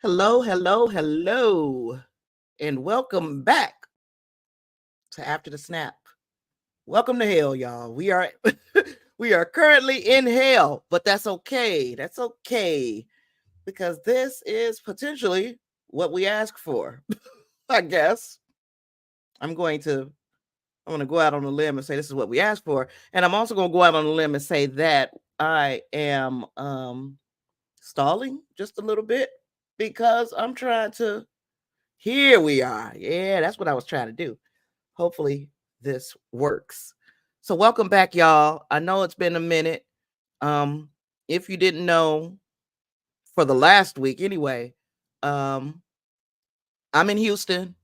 Hello, hello, hello, and welcome back to After the Snap. Welcome to hell, y'all. We are we are currently in hell, but that's okay. That's okay because this is potentially what we ask for. I guess I'm going to I'm going to go out on a limb and say this is what we asked for, and I'm also going to go out on a limb and say that I am stalling just a little bit because I'm trying to. Here we are. Yeah, that's what I was trying to do. Hopefully this works. So welcome back, y'all. I know it's been a minute. Um, if you didn't know, for the last week anyway, um, I'm in Houston.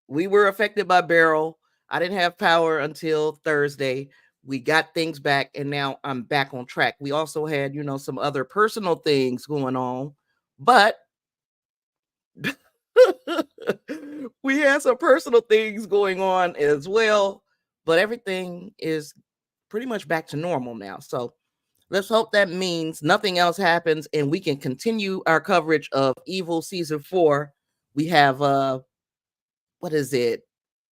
We were affected by Beryl. I didn't have power until Thursday. We got things back, and now I'm back on track. We also had, some other personal things going on, but we had some personal things going on as well, but everything is pretty much back to normal now. So let's hope that means nothing else happens and we can continue our coverage of Evil season 4. We have what is it?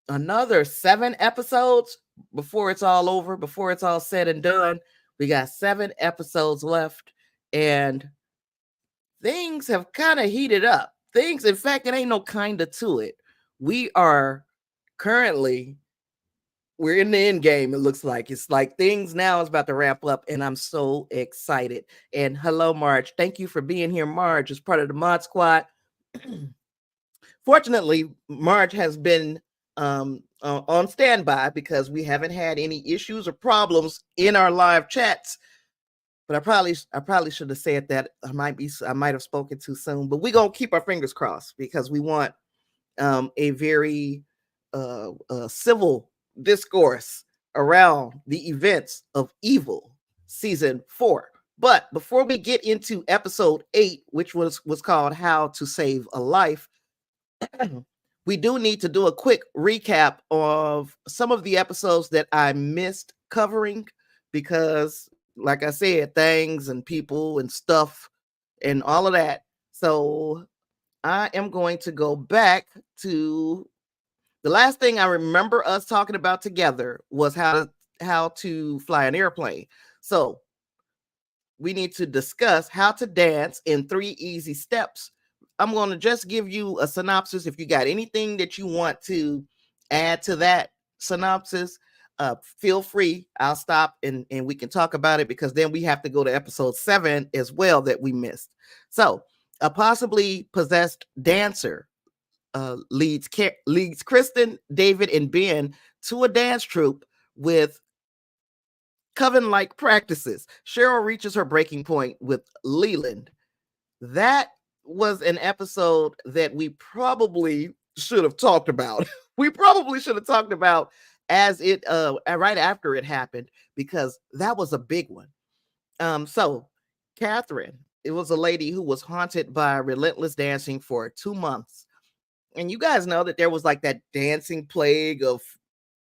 Another 7 episodes before it's all over, before it's all said and done. We got 7 episodes left and things have kind of heated up. Things, in fact, it ain't no kind of to it. We are currently we're in the end game. It looks like it's like things now is about to wrap up, and I'm so excited. And hello, Marge. Thank you for being here. Marge is part of the Mod Squad. Fortunately, Marge has been on standby because we haven't had any issues or problems in our live chats. But I probably should have said that. I might have spoken too soon. But we're gonna keep our fingers crossed because we want a very civil discourse around the events of Evil season 4. But before we get into episode 8, which was called How to Save a Life, we do need to do a quick recap of some of the episodes that I missed covering because, like I said, things and people and stuff and all of that. So I am going to go back to the last thing I remember us talking about together was how to fly an airplane. So we need to discuss how to dance in 3 easy steps. I'm going to just give you a synopsis. If you got anything that you want to add to that synopsis, feel free. I'll stop and we can talk about it because then we have to go to episode 7 as well that we missed. So, a possibly possessed dancer leads Kristen, David, and Ben to a dance troupe with coven-like practices. Cheryl reaches her breaking point with Leland. That was an episode that we probably should have talked about. We probably should have talked about as it right after it happened because that was a big one. So Catherine, it was a lady who was haunted by relentless dancing for 2 months. And you guys know that there was like that dancing plague of,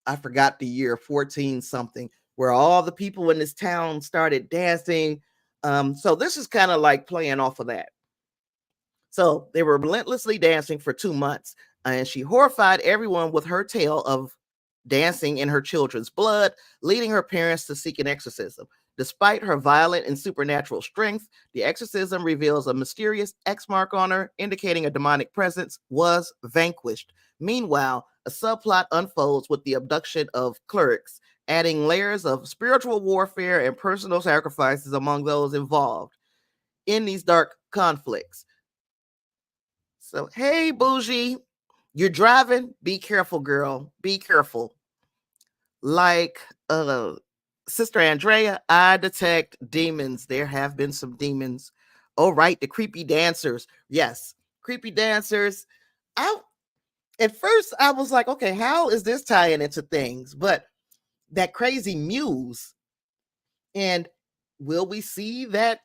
I forgot the year, 14 something, where all the people in this town started dancing. So this is kind of like playing off of that. So they were relentlessly dancing for 2 months, and she horrified everyone with her tale of dancing in her children's blood, leading her parents to seek an exorcism. Despite her violent and supernatural strength, the exorcism reveals a mysterious X mark on her, indicating a demonic presence was vanquished. Meanwhile, a subplot unfolds with the abduction of clerics, adding layers of spiritual warfare and personal sacrifices among those involved in these dark conflicts. So, hey, Bougie, you're driving. Be careful, girl. Be careful. Like Sister Andrea, I detect demons. There have been some demons. Oh, right, the creepy dancers. Yes, creepy dancers. I At first I was like, okay, how is this tying into things? But that crazy muse, and will we see that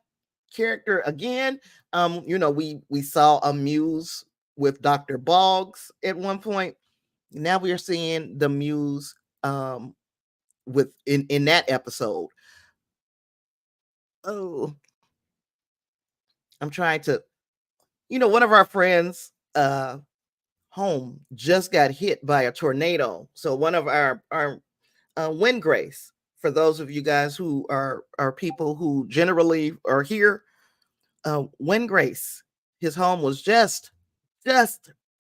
character again? We saw a muse with Dr. Boggs at one point. Now we are seeing the muse with in that episode. Oh, I'm trying to One of our friends home just got hit by a tornado. So one of our wind grace, for those of you guys who are people who generally are here, wind grace, his home was just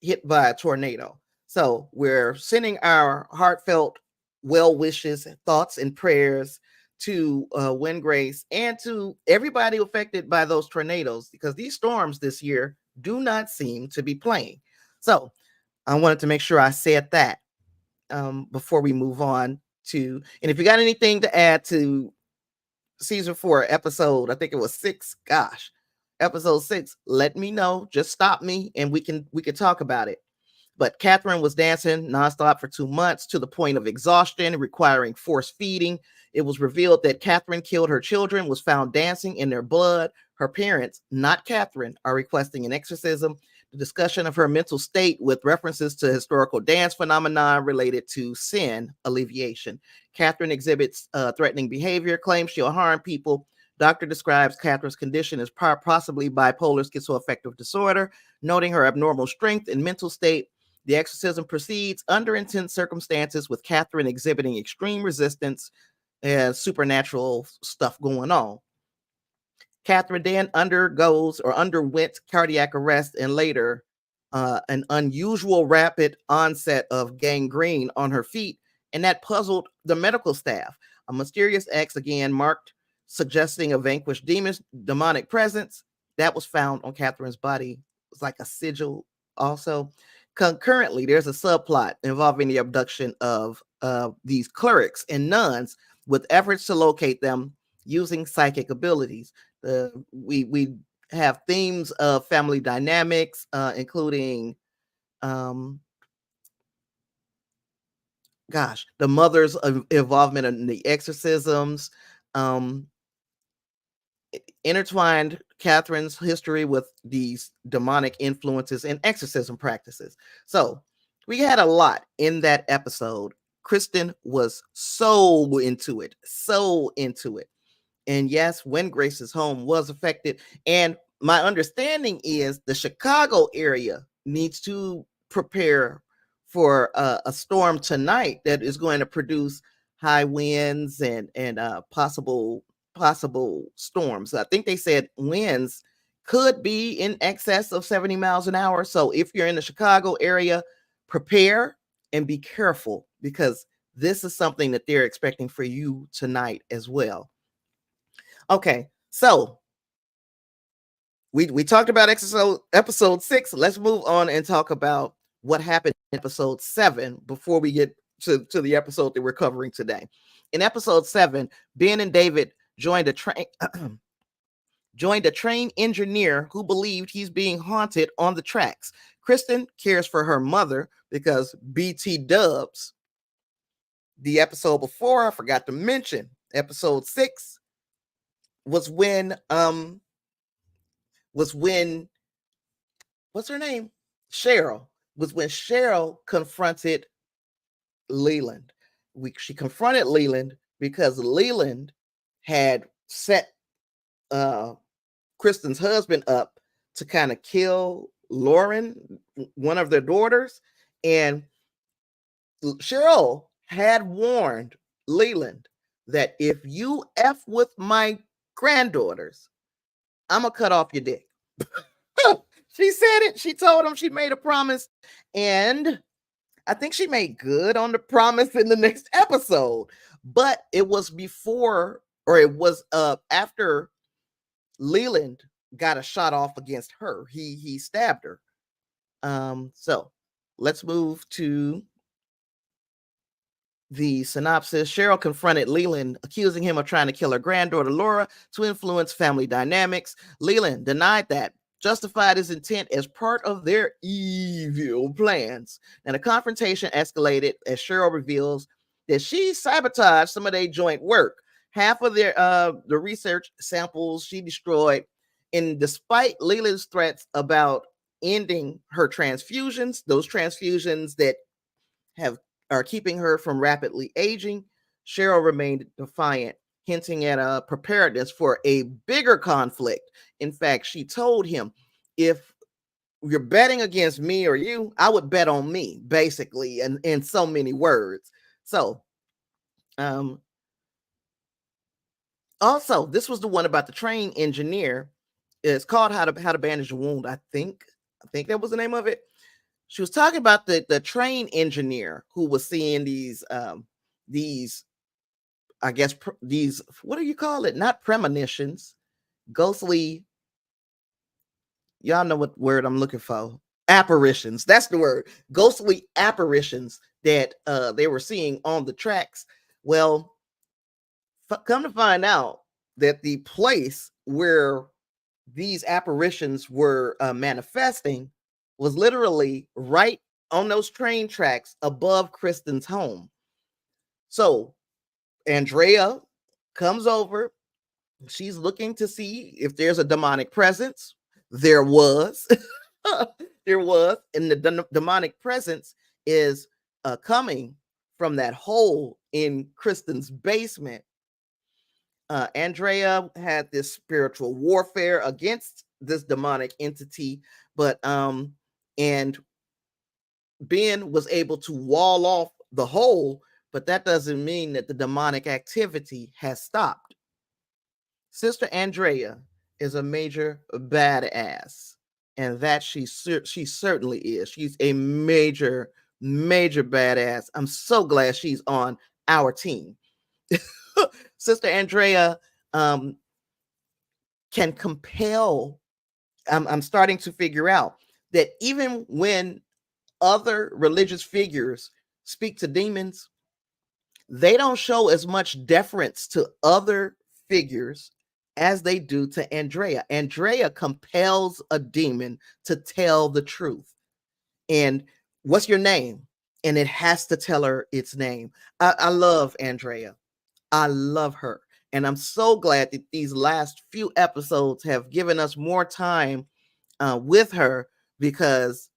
hit by a tornado. So we're sending our heartfelt well wishes, thoughts, and prayers to Wind Grace and to everybody affected by those tornadoes, because these storms this year do not seem to be playing. So I wanted to make sure I said that before we move on to, and if you got anything to add to season 4, episode, I think it was 6, gosh, episode 6, let me know. Just stop me and we can talk about it. But Catherine was dancing nonstop for 2 months to the point of exhaustion, requiring force feeding. It was revealed that Catherine killed her children, was found dancing in their blood. Her parents, not Catherine, are requesting an exorcism. The discussion of her mental state with references to historical dance phenomenon related to sin alleviation. Catherine exhibits threatening behavior, claims she'll harm people. Doctor describes Catherine's condition as possibly bipolar schizoaffective disorder, noting her abnormal strength and mental state. The exorcism proceeds under intense circumstances, with Catherine exhibiting extreme resistance and supernatural stuff going on. Catherine then underwent cardiac arrest and later an unusual rapid onset of gangrene on her feet, and that puzzled the medical staff. A mysterious X, again marked, suggesting a vanquished demonic presence, that was found on Catherine's body. It was like a sigil also. Concurrently, there's a subplot involving the abduction of these clerics and nuns, with efforts to locate them using psychic abilities. We have themes of family dynamics, including the mother's involvement in the exorcisms, intertwined Catherine's history with these demonic influences and exorcism practices. So we had a lot in that episode. Kristen was so into it. And yes, when Grace's home was affected. And my understanding is the Chicago area needs to prepare for a storm tonight that is going to produce high winds and possible storms. I think they said winds could be in excess of 70 miles an hour. So if you're in the Chicago area, prepare and be careful, because this is something that they're expecting for you tonight as well. Okay, so we talked about episode 6. Let's move on and talk about what happened in episode 7 before we get to the episode that we're covering today. In episode 7, Ben and David joined a train engineer who believed he's being haunted on the tracks. Kristen cares for her mother because BT dubs. The episode before, I forgot to mention, episode 6 was when what's her name? Cheryl. Was when Cheryl confronted Leland. She confronted Leland because Leland had set Kristen's husband up to kind of kill Lauren, one of their daughters, and Cheryl had warned Leland that if you F with my granddaughters, I'm gonna cut off your dick. She said it. She told him, she made a promise, and I think she made good on the promise in the next episode. But it was before, or it was after Leland got a shot off against her. He stabbed her. So let's move to the synopsis. Cheryl confronted Leland, accusing him of trying to kill her granddaughter Laura to influence family dynamics. Leland denied that, justified his intent as part of their evil plans. And the confrontation escalated as Cheryl reveals that she sabotaged some of their joint work. Half of their the research samples she destroyed. And despite Leland's threats about ending her transfusions, those transfusions that are keeping her from rapidly aging, Cheryl remained defiant, hinting at a preparedness for a bigger conflict. In fact, she told him, if you're betting against me or you, I would bet on me, basically, and in so many words. So, um, also, this was the one about the train engineer. It's called How to Bandage a Wound. I think that was the name of it. She was talking about the train engineer who was seeing these I guess these, what do you call it? Not premonitions, ghostly. Y'all know what word I'm looking for. Apparitions. That's the word. Ghostly apparitions that they were seeing on the tracks. Well, come to find out that the place where these apparitions were manifesting was literally right on those train tracks above Kristen's home. So Andrea comes over. She's looking to see if there's a demonic presence. There was. There was. And the demonic presence is coming from that hole in Kristen's basement. Andrea had this spiritual warfare against this demonic entity, but and Ben was able to wall off the hole, but that doesn't mean that the demonic activity has stopped. Sister Andrea is a major badass, and that she certainly is. She's a major badass. I'm so glad she's on our team. Sister Andrea um, can compel. I'm starting to figure out that even when other religious figures speak to demons, they don't show as much deference to other figures as they do to Andrea. Andrea compels a demon to tell the truth. And what's your name? And it has to tell her its name. I love Andrea. I love her. And I'm so glad that these last few episodes have given us more time with her, because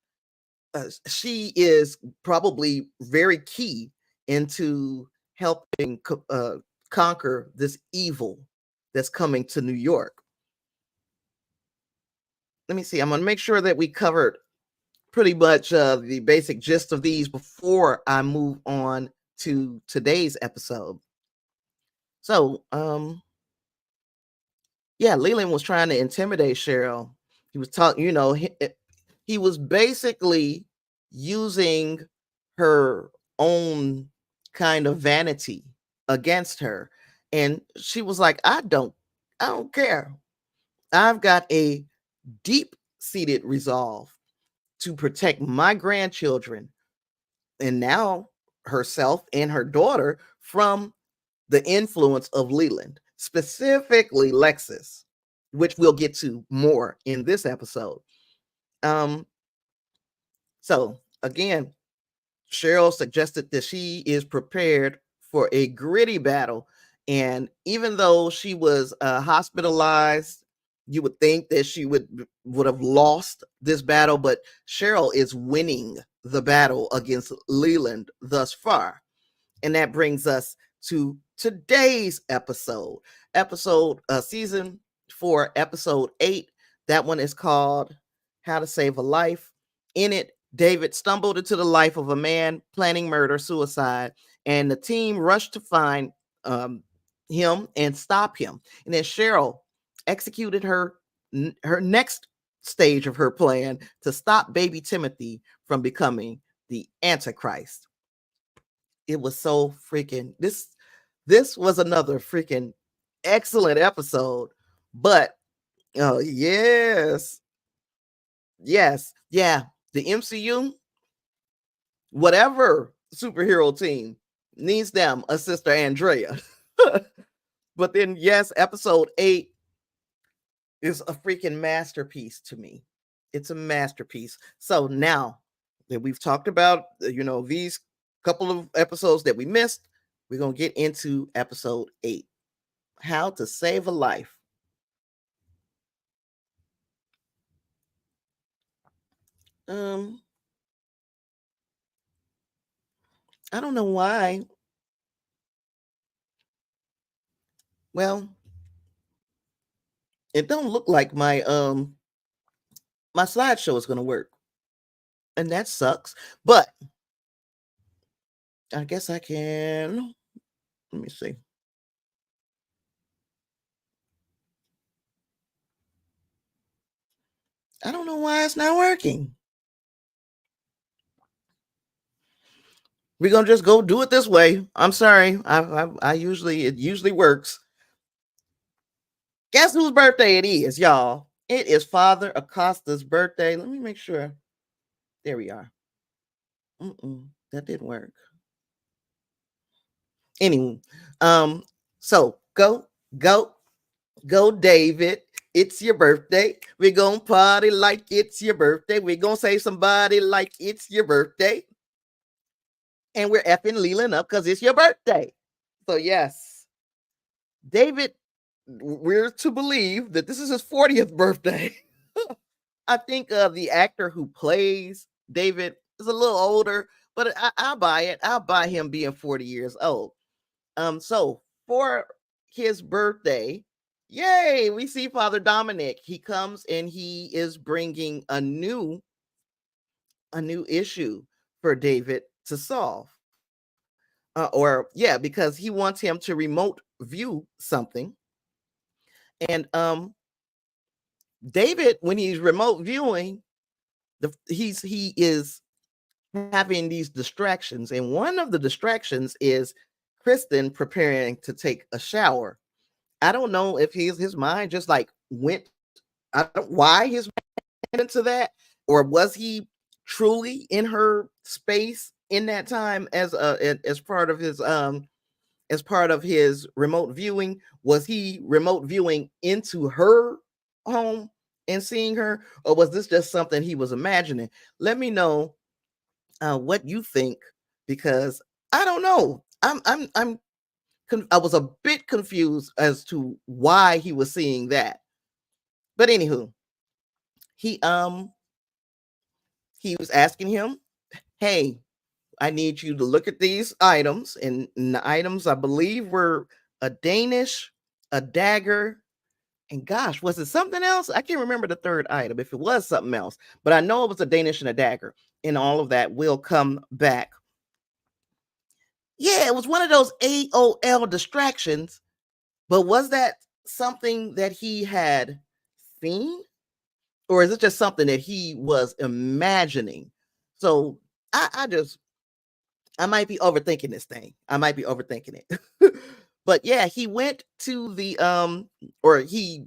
she is probably very key into helping conquer this evil that's coming to New York. Let me see. I'm going to make sure that we covered pretty much the basic gist of these before I move on to today's episode. So, yeah, Leland was trying to intimidate Cheryl. He was talking, he was basically using her own kind of vanity against her. And she was like, I don't care. I've got a deep seated resolve to protect my grandchildren, and now herself and her daughter, from the influence of Leland, specifically Lexus, which we'll get to more in this episode. So again, Cheryl suggested that she is prepared for a gritty battle. And even though she was hospitalized, you would think that she would have lost this battle, but Cheryl is winning the battle against Leland thus far. And that brings us to today's season 4, episode 8. That one is called How to Save a Life. In it, David stumbled into the life of a man planning murder suicide, and the team rushed to find him and stop him. And then Cheryl executed her next stage of her plan to stop baby Timothy from becoming the Antichrist. It was so freaking, this was another freaking excellent episode. But oh yes, yeah, the MCU, whatever superhero team needs them a Sister Andrea. But then yes, episode 8 is a freaking masterpiece to me. It's a masterpiece. So now that we've talked about, these couple of episodes that we missed, we're going to get into episode 8, How to Save a Life. I don't know why. Well, it don't look like my my slideshow is going to work. And that sucks. But I guess I can. Let me see. I don't know why it's not working. We're gonna just go do it this way. I'm sorry. I usually it usually works. Guess whose birthday it is, y'all? It is Father Acosta's birthday. Let me make sure. There we are. That didn't work. Anyway, so go, David. It's your birthday. We're gonna party like it's your birthday. We're gonna save somebody like it's your birthday. And we're effing Leland up because it's your birthday. So yes, David, we're to believe that this is his 40th birthday. I think the actor who plays David is a little older, but I'll buy it. I'll buy him being 40 years old. So for his birthday, yay, we see Father Dominic. He comes and he is bringing a new issue for David to solve. Because he wants him to remote view something. And David, when he's remote viewing, he is having these distractions, and one of the distractions is Kristen preparing to take a shower. I don't know if his mind just like went. I don't why his mind went into that, or was he truly in her space in that time as part of his remote viewing? Was he remote viewing into her home and seeing her, or was this just something he was imagining? Let me know what you think, because I don't know. I was a bit confused as to why he was seeing that. But anywho, he was asking him, "Hey, I need you to look at these items," and the items I believe were a Danish, a dagger, and gosh, was it something else? I can't remember the third item if it was something else, but I know it was a Danish and a dagger, and all of that will come back. Yeah, it was one of those AOL distractions, but was that something that he had seen? Or is it just something that he was imagining? So I might be overthinking this thing. I might be overthinking it. But yeah, he went to or he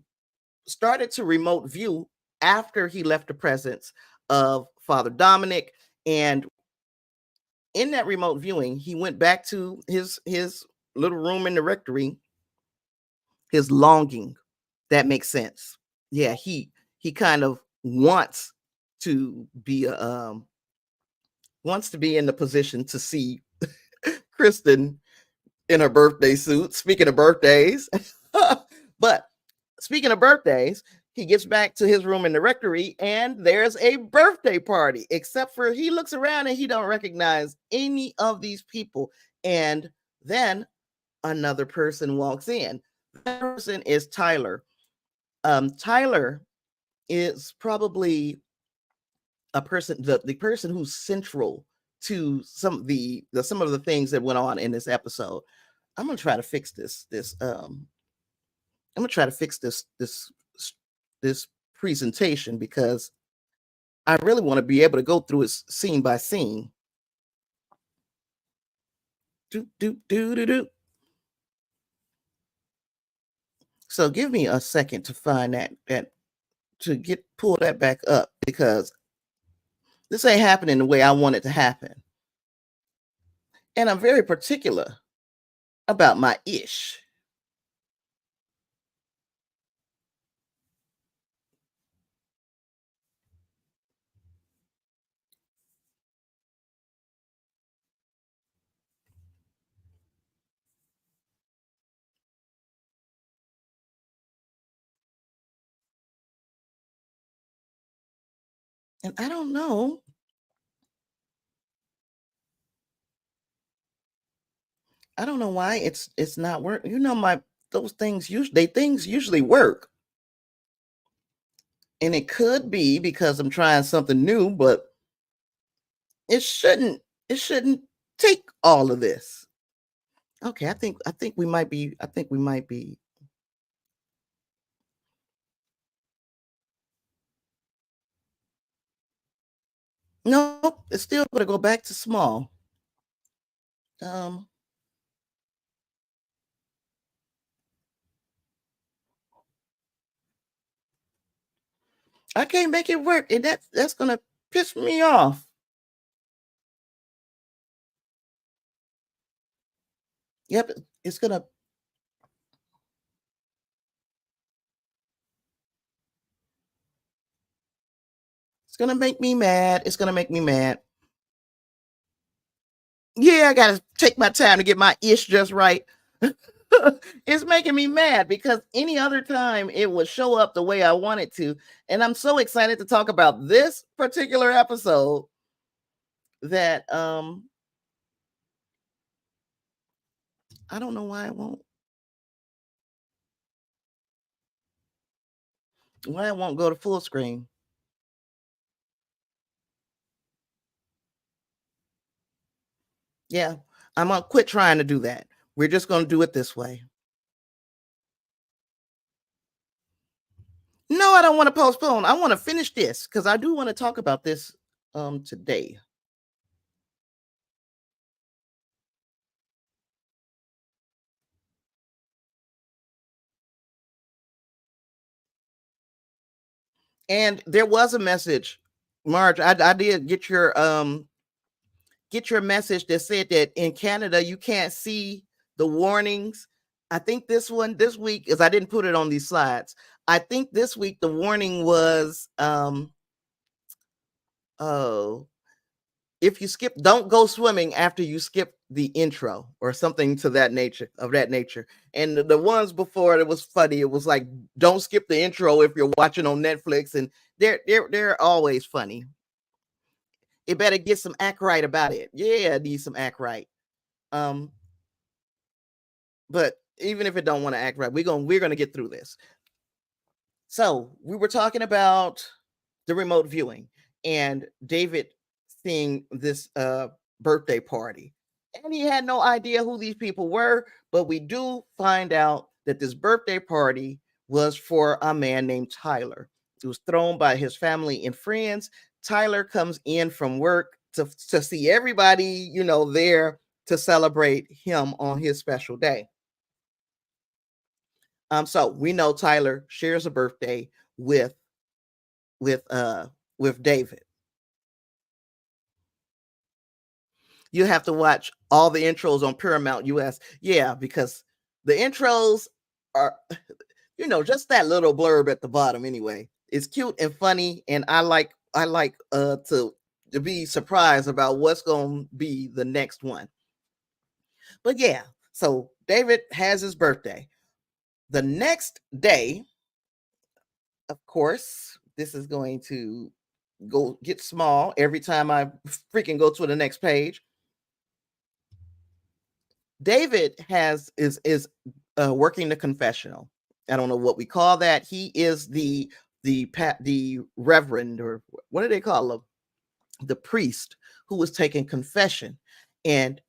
started to remote view after he left the presence of Father Dominic. And in that remote viewing, he went back to his little room in the rectory, his longing. That makes sense. Yeah, he kind of wants to be wants to be in the position to see Kristen in her birthday suit. Speaking of birthdays, but speaking of birthdays, he gets back to his room in the rectory and there's a birthday party, except for he looks around and he don't recognize any of these people. And then another person walks in. That person is Tyler. Tyler is probably a person, the person who's central to some of the things that went on in this episode. I'm gonna try to fix this presentation, because I really want to be able to go through it scene by scene. Do. So give me a second to find that to pull that back up, because this ain't happening the way I want it to happen. And I'm very particular about my ish. And I don't know. I don't know why it's not working. You know, things usually work. And it could be because I'm trying something new, but it shouldn't it shouldn't take all of this. Okay, I think we might be. Nope, it's still gonna go back to small. Um, I can't make it work, and that's gonna piss me off. Yep, it's gonna make me mad. It's gonna make me mad. Yeah, I gotta take my time to get my ish just right. It's making me mad because any other time it would show up the way I want it to. And I'm so excited to talk about this particular episode that I don't know why it won't go to full screen. Yeah, I'm gonna quit trying to do that. We're just gonna do it this way. No, I don't want to postpone. I want to finish this because I do want to talk about this today. And there was a message, Marge. I did get your message that said that in Canada you can't see the warnings. I think this week, as I didn't put it on these slides. I think this week the warning was oh, if you skip, don't go swimming after you skip the intro or something to that nature of that nature. And the ones before, it was funny. It was like, don't skip the intro if you're watching on Netflix, and they're always funny. It better get some act right about it. Yeah, it needs some act right. Um, but even if it don't want to act right, we're gonna get through this. So we were talking about the remote viewing and David seeing this birthday party. And he had no idea who these people were, but we do find out that this birthday party was for a man named Tyler. It was thrown by his family and friends. Tyler comes in from work to see everybody, there to celebrate him on his special day. So we know Tyler shares a birthday with with uh with David. You have to watch all the intros on Paramount US. Yeah, because the intros are, just that little blurb at the bottom anyway. It's cute and funny, and I like to be surprised about what's going to be the next one. But yeah, so David has his birthday. The next day, of course, this is going to go get small every time I freaking go to the next page. David is working the confessional. I don't know what we call that. He is the reverend, or what do they call him? The priest who was taking confession. And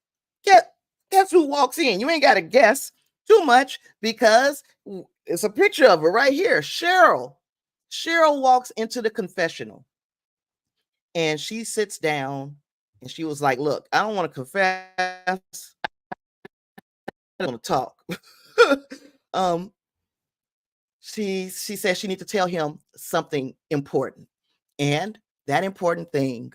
guess, guess who walks in? You ain't got to guess too much because it's a picture of her right here. Cheryl. Cheryl walks into the confessional and she sits down and she was like, "Look, I don't want to confess. I don't want to talk." um, she says she needs to tell him something important, and that important thing,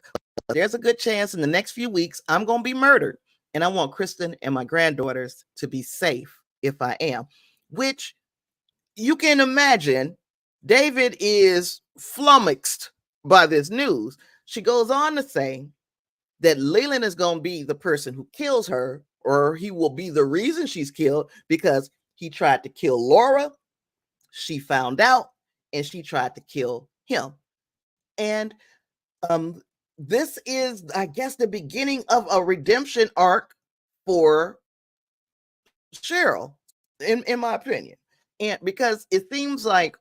there's a good chance in the next few weeks I'm gonna be murdered, and I want Kristen and my granddaughters to be safe if I am. Which you can imagine, David is flummoxed by this news. She goes on to say that Leland is going to be the person who kills her, or he will be the reason she's killed because he tried to kill Laura. She found out and she tried to kill him. And um, this is, I guess, the beginning of a redemption arc for Cheryl, in my opinion. And because it seems like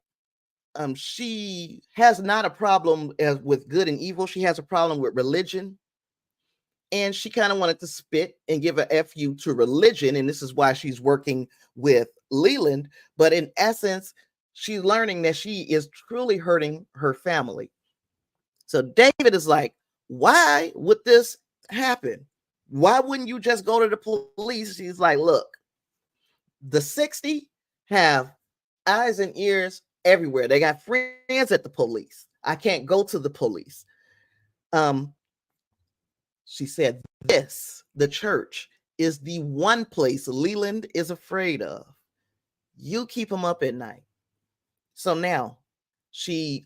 she has not a problem with good and evil. She has a problem with religion, and she kind of wanted to spit and give a fu to religion, and this is why she's working with Leland. But in essence, she's learning that she is truly hurting her family. So David is like, why would this happen? Why wouldn't you just go to the police? She's like, look, the 60 have eyes and ears everywhere. They got friends at the police. I can't go to the police. Um, she said, the church, is the one place Leland is afraid of. You keep him up at night. So now she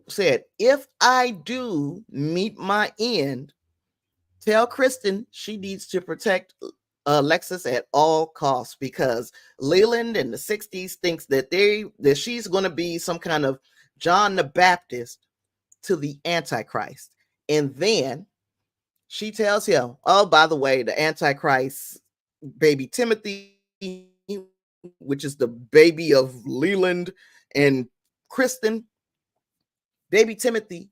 said, if I do meet my end, tell Kristen she needs to protect Alexis at all costs, because Leland in the 60s thinks that she's going to be some kind of John the Baptist to the Antichrist. And then she tells him, oh, by the way, the Antichrist baby Timothy, which is the baby of Leland and Kristen, baby Timothy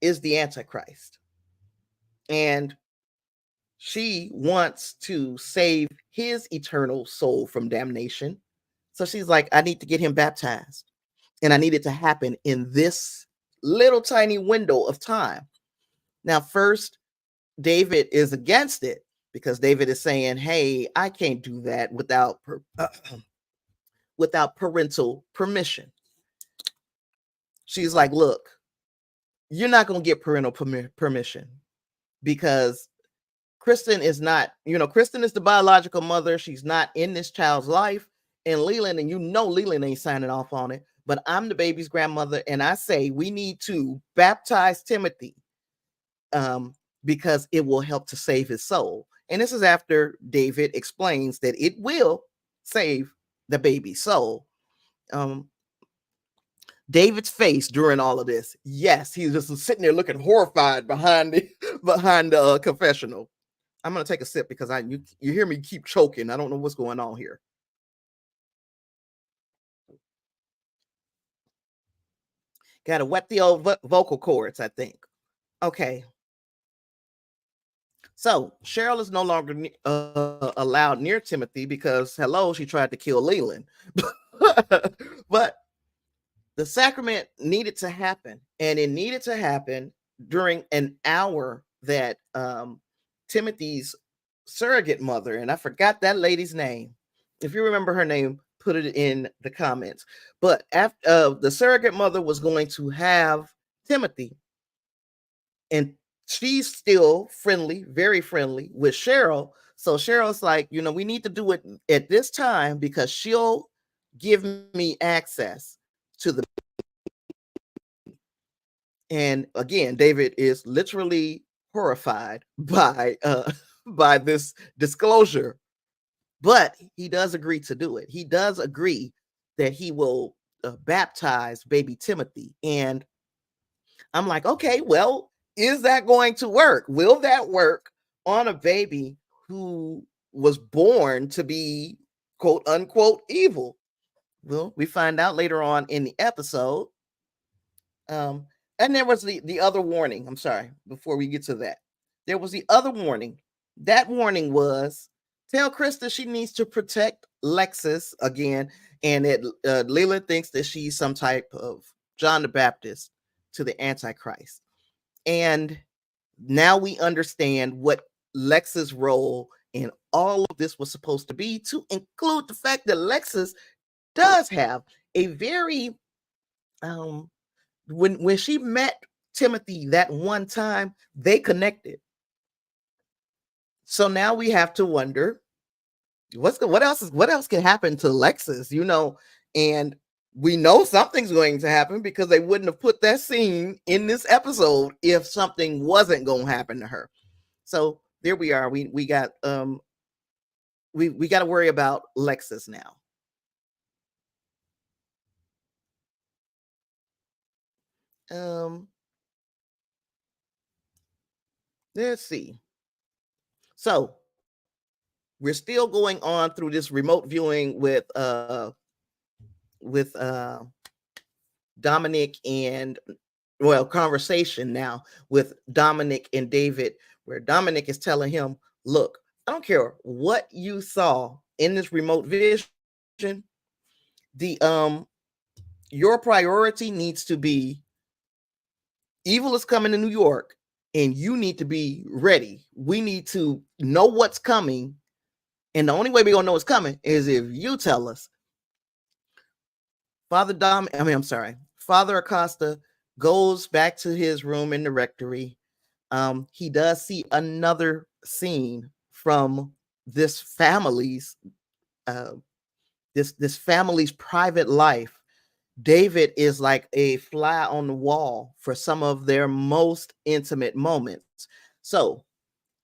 is the Antichrist. And she wants to save his eternal soul from damnation. So she's like, I need to get him baptized. And I need it to happen in this little tiny window of time. Now, first, David is against it because David is saying, hey, I can't do that without parental permission. She's like, look, you're not going to get parental permission because Kristen is not, Kristen is the biological mother. She's not in this child's life. And Leland, and Leland ain't signing off on it, but I'm the baby's grandmother. And I say we need to baptize Timothy because it will help to save his soul. And this is after David explains that it will save the baby's soul. David's face during all of this, yes, he's just sitting there looking horrified behind the confessional. I'm gonna take a sip because you hear me keep choking. I don't know what's going on here. Got to wet the old vocal cords, I think. Okay. So Cheryl is no longer allowed near Timothy because, hello, she tried to kill Leland. But the sacrament needed to happen, and it needed to happen during an hour that Timothy's surrogate mother, and I forgot that lady's name. If you remember her name, put it in the comments. But after the surrogate mother was going to have Timothy, and she's still friendly, very friendly with Cheryl. So Cheryl's like, we need to do it at this time because she'll give me access to the. And again, David is literally horrified by by this disclosure, but he does agree to do it. He does agree that he will baptize baby Timothy. And I'm like, okay, well, is that going to work? Will that work on a baby who was born to be quote unquote evil? Well, we find out later on in the episode. And there was the other warning. I'm sorry, before we get to that, there was the other warning. That warning was, tell Krista she needs to protect Lexus again, and that Leland thinks that she's some type of John the Baptist to the Antichrist. And now we understand what Lex's role in all of this was supposed to be, to include the fact that Lexus does have a very when she met Timothy that one time, they connected. So now we have to wonder what else can happen to Lexus, and we know something's going to happen because they wouldn't have put that scene in this episode if something wasn't going to happen to her. So there we are. We got we got to worry about Lexus now. Let's see. So we're still going on through this remote viewing with Dominic and well, conversation now with Dominic and David, where Dominic is telling him, look, I don't care what you saw in this remote vision. The your priority needs to be evil is coming to New York, and you need to be ready. We need to know what's coming. And the only way we're gonna know it's coming is if you tell us. Father Acosta goes back to his room in the rectory. He does see another scene from this family's uh, this family's private life. David is like a fly on the wall for some of their most intimate moments. So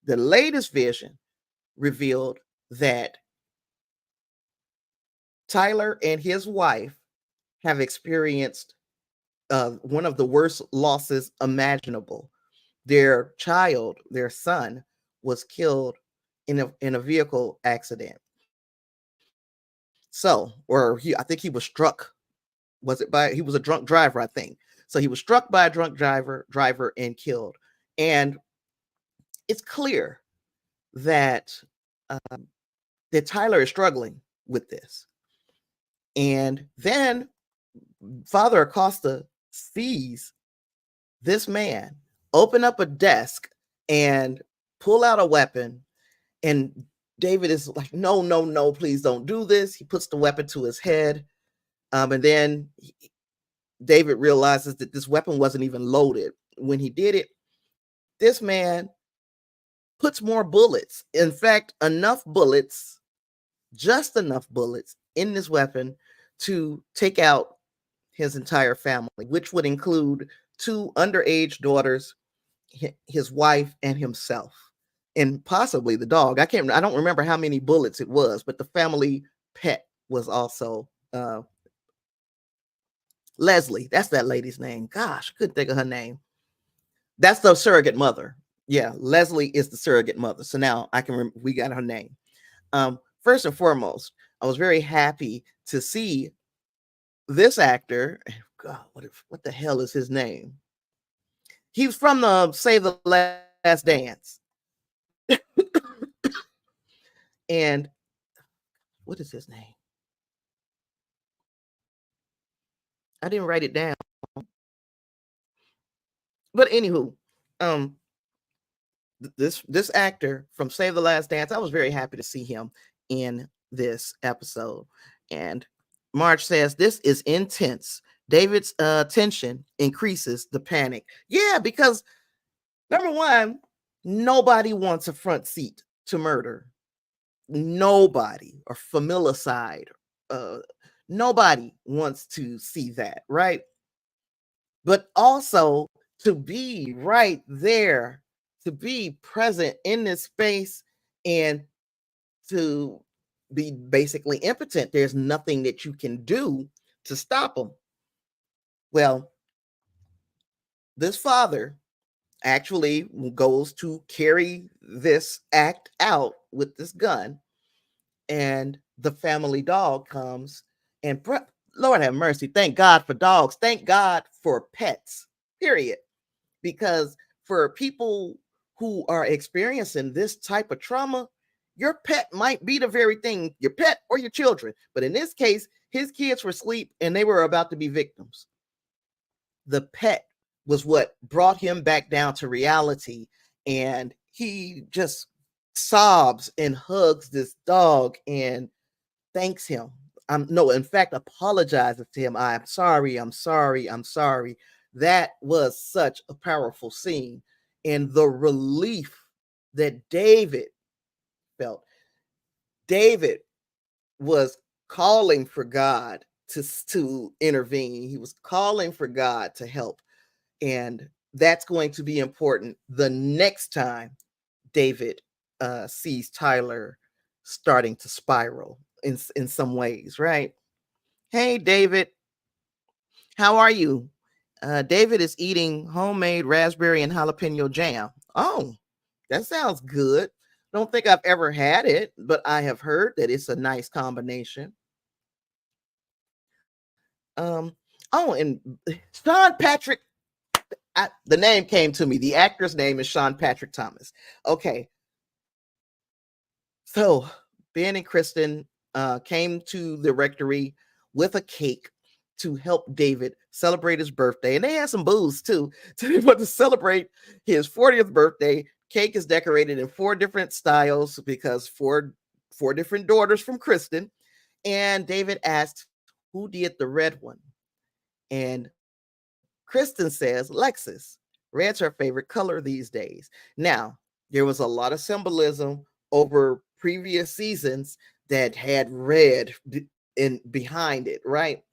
the latest vision revealed that Tyler and his wife have experienced one of the worst losses imaginable. Their child, their son, was killed in a vehicle accident. So, I think he was struck. Was it by? He was a drunk driver, I think. So he was struck by a drunk driver and killed. And it's clear that that Tyler is struggling with this. And then Father Acosta sees this man open up a desk and pull out a weapon. And David is like, no, no, no, please don't do this. He puts the weapon to his head. And then David realizes that this weapon wasn't even loaded. When he did it, this man puts more bullets. In fact, enough bullets, just enough bullets in this weapon to take out his entire family, which would include two underage daughters, his wife, and himself, and possibly the dog. I don't remember how many bullets it was, but the family pet was also Leslie. That's that lady's name. Gosh, couldn't think of her name. That's the surrogate mother. Yeah, Leslie is the surrogate mother. So now we got her name. First and foremost, I was very happy to see this actor. God, what the hell is his name? He was from the Save the Last Dance. And what is his name? I didn't write it down. But anywho, this actor from Save the Last Dance, I was very happy to see him in this episode. And Marge says, this is intense. David's tension increases the panic. Yeah, because number one, nobody wants a front seat to murder. Nobody, or familicide. Nobody wants to see that, right? But also to be right there, to be present in this space, and to be basically impotent. There's nothing that you can do to stop them. Well, this father actually goes to carry this act out with this gun, and the family dog comes and Lord have mercy, thank God for dogs, thank God for pets, period. Because for people who are experiencing this type of trauma, your pet might be the very thing, your pet or your children. But in this case, his kids were asleep and they were about to be victims. The pet was what brought him back down to reality. And he just sobs and hugs this dog and thanks him. In fact, apologizes to him. I'm sorry. That was such a powerful scene. And the relief that David felt. David was calling for God to intervene. He was calling for God to help. And that's going to be important the next time David sees Tyler starting to spiral in some ways, right? Hey, David, how are you? David is eating homemade raspberry and jalapeno jam. Oh, that sounds good. Don't think I've ever had it, but I have heard that it's a nice combination. Oh, and Sean Patrick, the name came to me. The actor's name is Sean Patrick Thomas. Okay, so Ben and Kristen came to the rectory with a cake to help David celebrate his birthday, and they had some booze too to celebrate his 40th birthday. Cake is decorated in 4 different styles because four different daughters from Kristen. And David asked, "Who did the red one?" And Kristen says, "Lexus. Red's her favorite color these days." Now, there was a lot of symbolism over previous seasons that had red in behind it, right?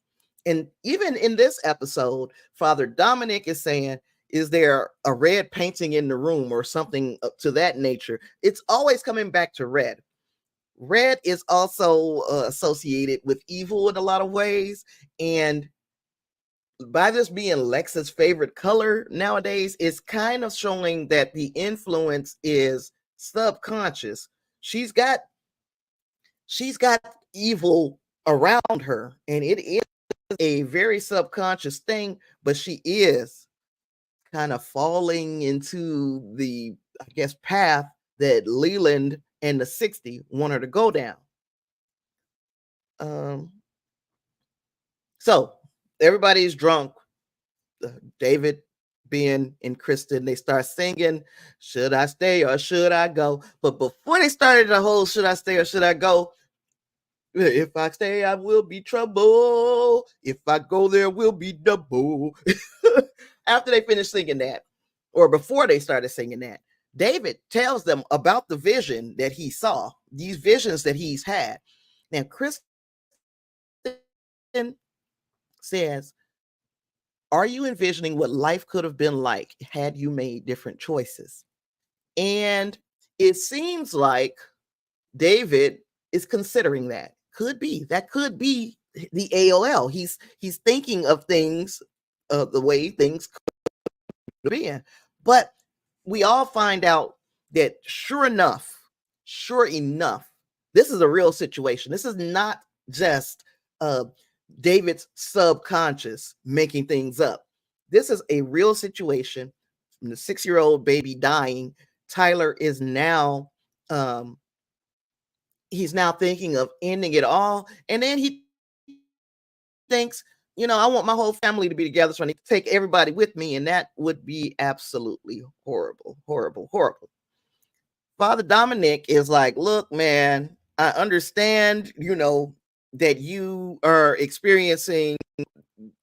And even in this episode, Father Dominic is saying, "Is there a red painting in the room or something to that nature?" It's always coming back to red. Red is also associated with evil in a lot of ways. And by this being Lexa's favorite color nowadays, it's kind of showing that the influence is subconscious. She's got evil around her, and it is a very subconscious thing, but she is kind of falling into the, I guess, path that Leland and the 60 want her to go down. Um, so everybody's drunk. David, Ben, and Kristen, they start singing, "Should I stay or should I go?" But before they started the whole "should I stay or should I go," "If I stay, I will be trouble. If I go, there will be double." After they finished singing that, or before they started singing that, David tells them about the vision that he saw, these visions that he's had. Now, Kristen says, "Are you envisioning what life could have been like had you made different choices?" And it seems like David is considering that. That could be the AOL. He's thinking of things the way things could be. But we all find out that sure enough, this is a real situation. This is not just uh David's subconscious making things up. This is a real situation. From the 6-year-old baby dying, Tyler is now he's now thinking of ending it all. And then he thinks, I want my whole family to be together, so I need to take everybody with me. And that would be absolutely horrible, horrible, horrible. Father Dominic is like, "Look, man, I understand, that you are experiencing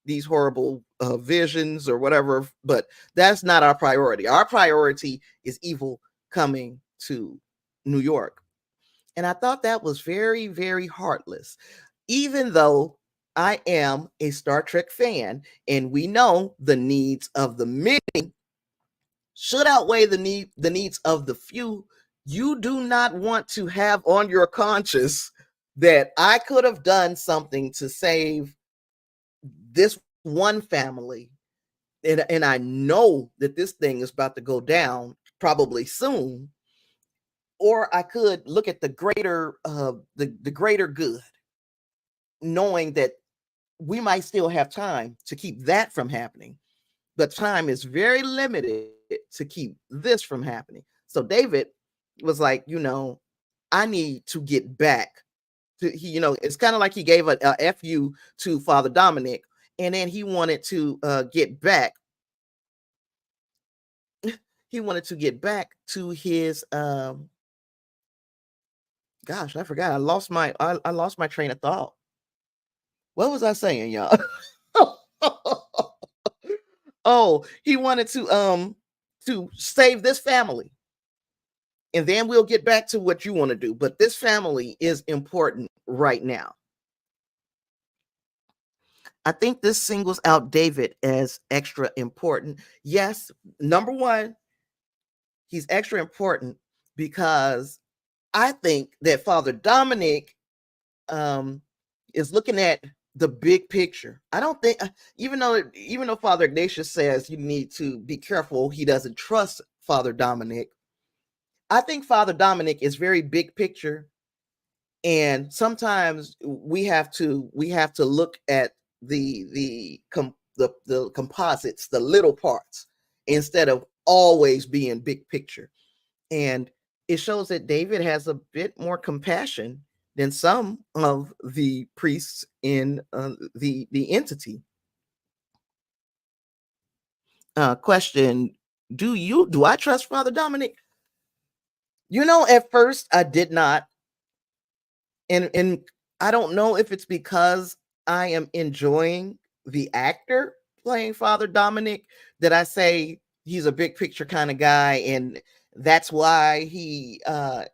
these horrible visions or whatever, but that's not our priority. Our priority is evil coming to New York." And I thought that was very, very heartless. Even though I am a Star Trek fan, and we know the needs of the many should outweigh the needs of the few, you do not want to have on your conscience that I could have done something to save this one family, and I know that this thing is about to go down probably soon, or I could look at the greater the greater good, knowing that we might still have time to keep that from happening, but time is very limited to keep this from happening. So David was like, I need to get back to it's kind of like he gave a fu to Father Dominic, and then he wanted to get back. He wanted to get back to his gosh, I forgot. I lost my train of thought. What was I saying, y'all? Oh, he wanted to save this family. And then we'll get back to what you want to do. But this family is important right now. I think this singles out David as extra important. Yes, number one, he's extra important because I think that Father Dominic is looking at the big picture. I don't think, even though Father Ignatius says you need to be careful, he doesn't trust Father Dominic. I think Father Dominic is very big picture, and sometimes we have to look at the composites, the little parts, instead of always being big picture. And it shows that David has a bit more compassion than some of the priests in the entity. Question: do I trust Father Dominic? At first I did not, and I don't know if it's because I am enjoying the actor playing Father Dominic that I say he's a big picture kind of guy, and that's why he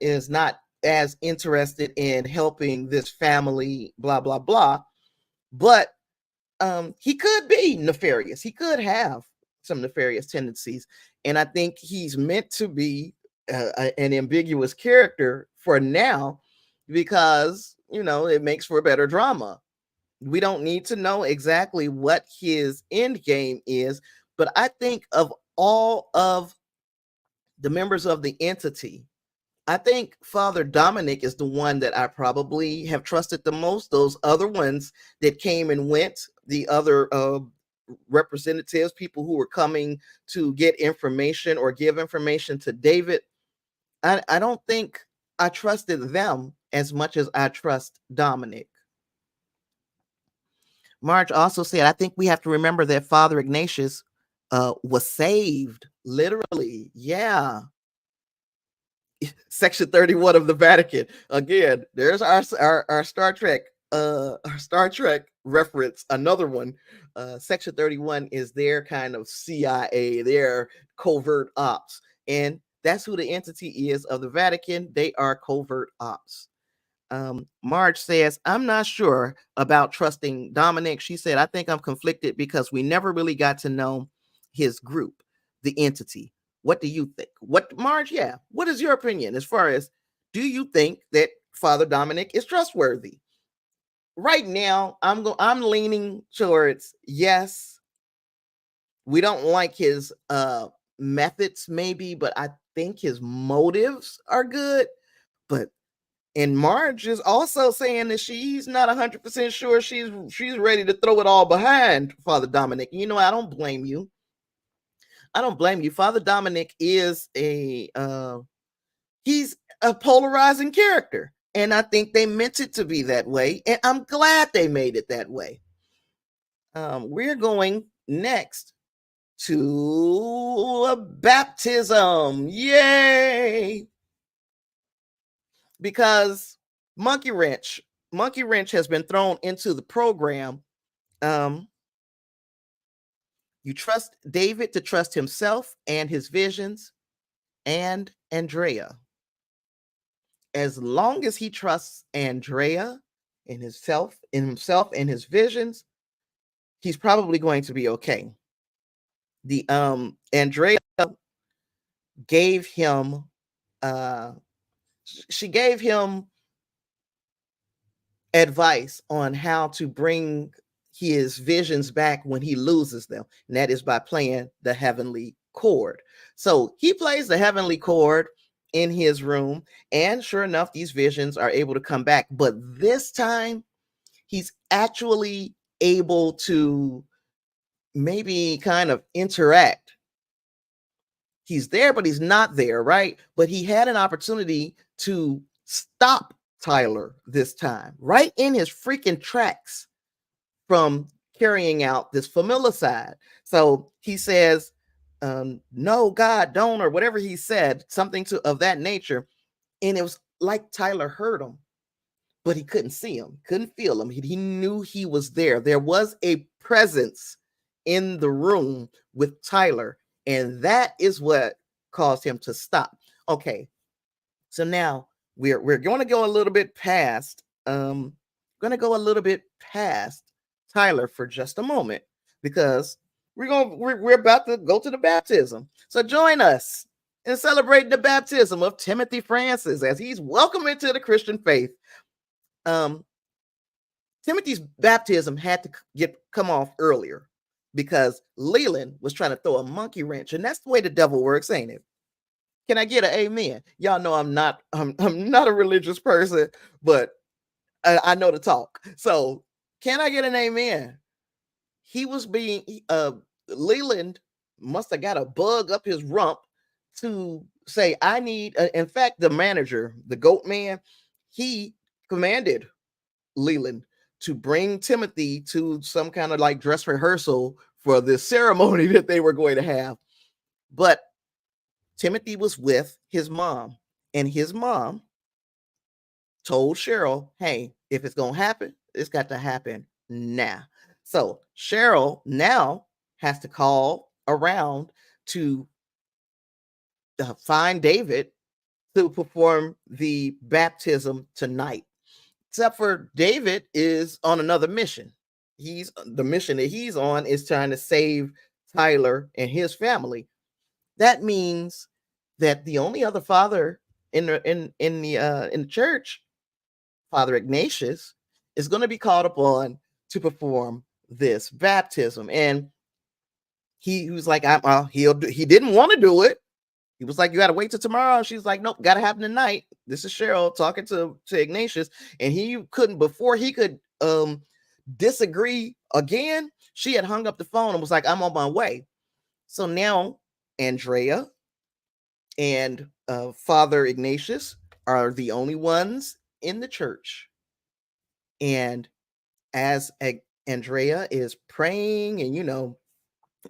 is not as interested in helping this family, blah blah blah. But he could be nefarious. He could have some nefarious tendencies, and I think he's meant to be an ambiguous character for now, because it makes for better drama. We don't need to know exactly what his end game is, but I think of all of the members of the entity, I think Father Dominic is the one that I probably have trusted the most. Those other ones that came and went, the other representatives, people who were coming to get information or give information to David, I don't think I trusted them as much as I trust Dominic. Marge also said, I think we have to remember that Father Ignatius was saved, literally. Yeah. Section 31 of the Vatican. Again, there's our Star Trek reference, another one. Section 31 is their kind of CIA, their covert ops. And that's who the entity is of the Vatican. They are covert ops. Marge says, I'm not sure about trusting Dominic. She said, I think I'm conflicted because we never really got to know his group, the entity. What do you think? Marge? Yeah. What is your opinion as far as, do you think that Father Dominic is trustworthy? Right now, I'm leaning towards yes. We don't like his methods, maybe, but I think his motives are good. But and Marge is also saying that she's not 100% sure she's ready to throw it all behind Father Dominic. I don't blame you. Father Dominic is he's a polarizing character, and I think they meant it to be that way, and I'm glad they made it that way. We're going next to a baptism. Yay! Because Monkey Wrench has been thrown into the program. You trust David to trust himself and his visions, and Andrea. As long as he trusts Andrea and himself and his visions, he's probably going to be okay. The Andrea gave him she gave him advice on how to bring his visions back when he loses them, and that is by playing the heavenly chord. So he plays the heavenly chord in his room, and sure enough, these visions are able to come back. But this time, he's actually able to maybe kind of interact. He's there, but he's not there, right? But he had an opportunity to stop Tyler this time, right in his freaking tracks, from carrying out this familicide. So he says, no, God, don't, or whatever he said, something of that nature. And it was like Tyler heard him, but he couldn't see him, couldn't feel him. He knew he was there. There was a presence in the room with Tyler, and that is what caused him to stop. Okay, so now we're going to go a little bit past Tyler for just a moment, because we're about to go to the baptism. So join us in celebrating the baptism of Timothy Francis as he's welcomed into the Christian faith. Timothy's baptism had to come off earlier because Leland was trying to throw a monkey wrench, and that's the way the devil works, ain't it? Can I get an amen? Y'all know I'm not a religious person, but I know to talk. So can I get an amen? he was being Leland must have got a bug up his rump to say, I need in fact, the manager, the goat man, he commanded Leland to bring Timothy to some kind of like dress rehearsal for this ceremony that they were going to have. But Timothy was with his mom, and his mom told Cheryl, hey, if it's going to happen, it's got to happen now. So Cheryl now has to call around to find David to perform the baptism tonight. Except for David is on another mission. He's the mission that he's on is trying to save Tyler and his family. That means that the only other father in the church, Father Ignatius, is going to be called upon to perform this baptism. And he was like, he didn't want to do it. He was like, you got to wait till tomorrow. She's like, nope, got to happen tonight. This is Cheryl talking to Ignatius. And he couldn't, before he could disagree again, she had hung up the phone and was like, I'm on my way. So now Andrea and Father Ignatius are the only ones in the church. And as Andrea is praying and,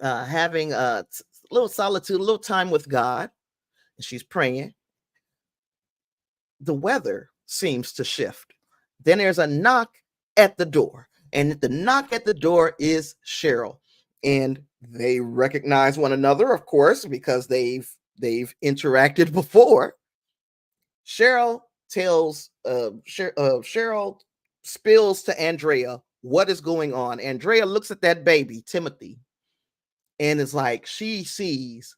having a little solitude, a little time with God, and she's praying, the weather seems to shift. Then there's a knock at the door, and the knock at the door is Cheryl. And they recognize one another, of course, because they've interacted before. Cheryl tells Cheryl spills to Andrea what is going on. Andrea looks at that baby, Timothy, and is like, she sees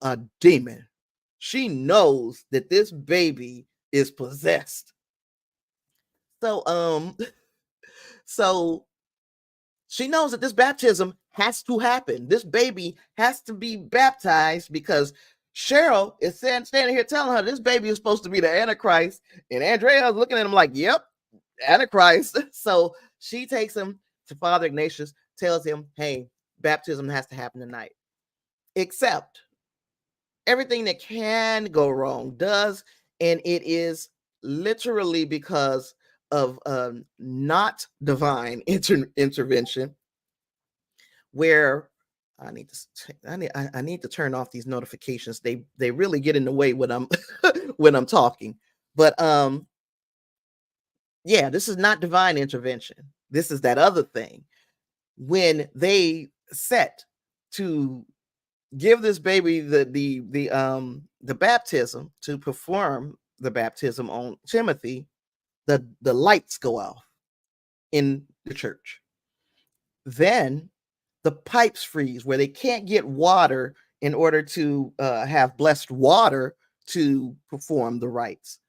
a demon. She knows that this baby is possessed. So so she knows that this baptism has to happen. This baby has to be baptized because Cheryl is standing here telling her this baby is supposed to be the Antichrist. And Andrea is looking at him like, yep, Antichrist. So she takes him to Father Ignatius, tells him, hey, baptism has to happen tonight. Except everything that can go wrong does, and it is literally because of not divine intervention, where I need to turn off these notifications. They really get in the way when I'm when I'm talking. But yeah, this is not divine intervention. This is that other thing. When they set to give this baby the baptism, to perform the baptism on Timothy, the lights go off in the church. Then the pipes freeze where they can't get water in order to have blessed water to perform the rites.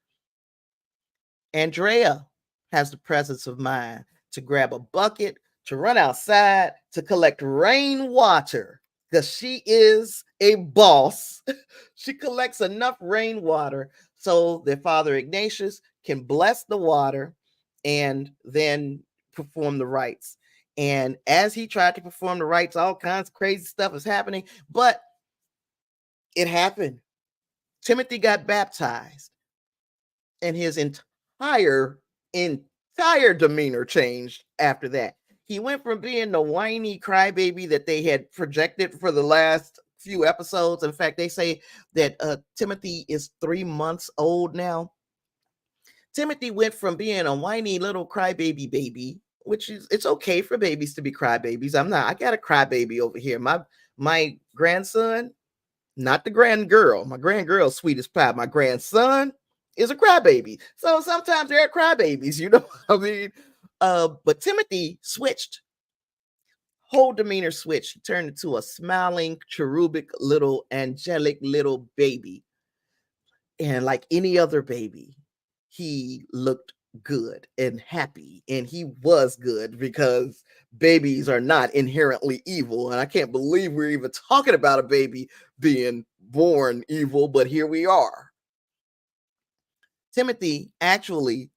Andrea has the presence of mind to grab a bucket, to run outside, to collect rainwater, because she is a boss. She collects enough rainwater so that Father Ignatius can bless the water and then perform the rites. And as he tried to perform the rites, all kinds of crazy stuff is happening, but it happened. Timothy got baptized, and his entire demeanor changed after that. He went from being the whiny crybaby that they had projected for the last few episodes. In fact, they say that Timothy is 3 months old now. Timothy went from being a whiny little crybaby baby, which is, it's okay for babies to be crybabies. I got a crybaby over here. My grandson, not the grand girl. My grand girl's sweet as pie. My grandson is a crybaby. So sometimes they're crybabies, you know what I mean? But Timothy switched. Whole demeanor switched. He turned into a smiling, cherubic little angelic little baby. And like any other baby, he looked good and happy, and he was good because babies are not inherently evil. And I can't believe we're even talking about a baby being born evil, but here we are. Timothy actually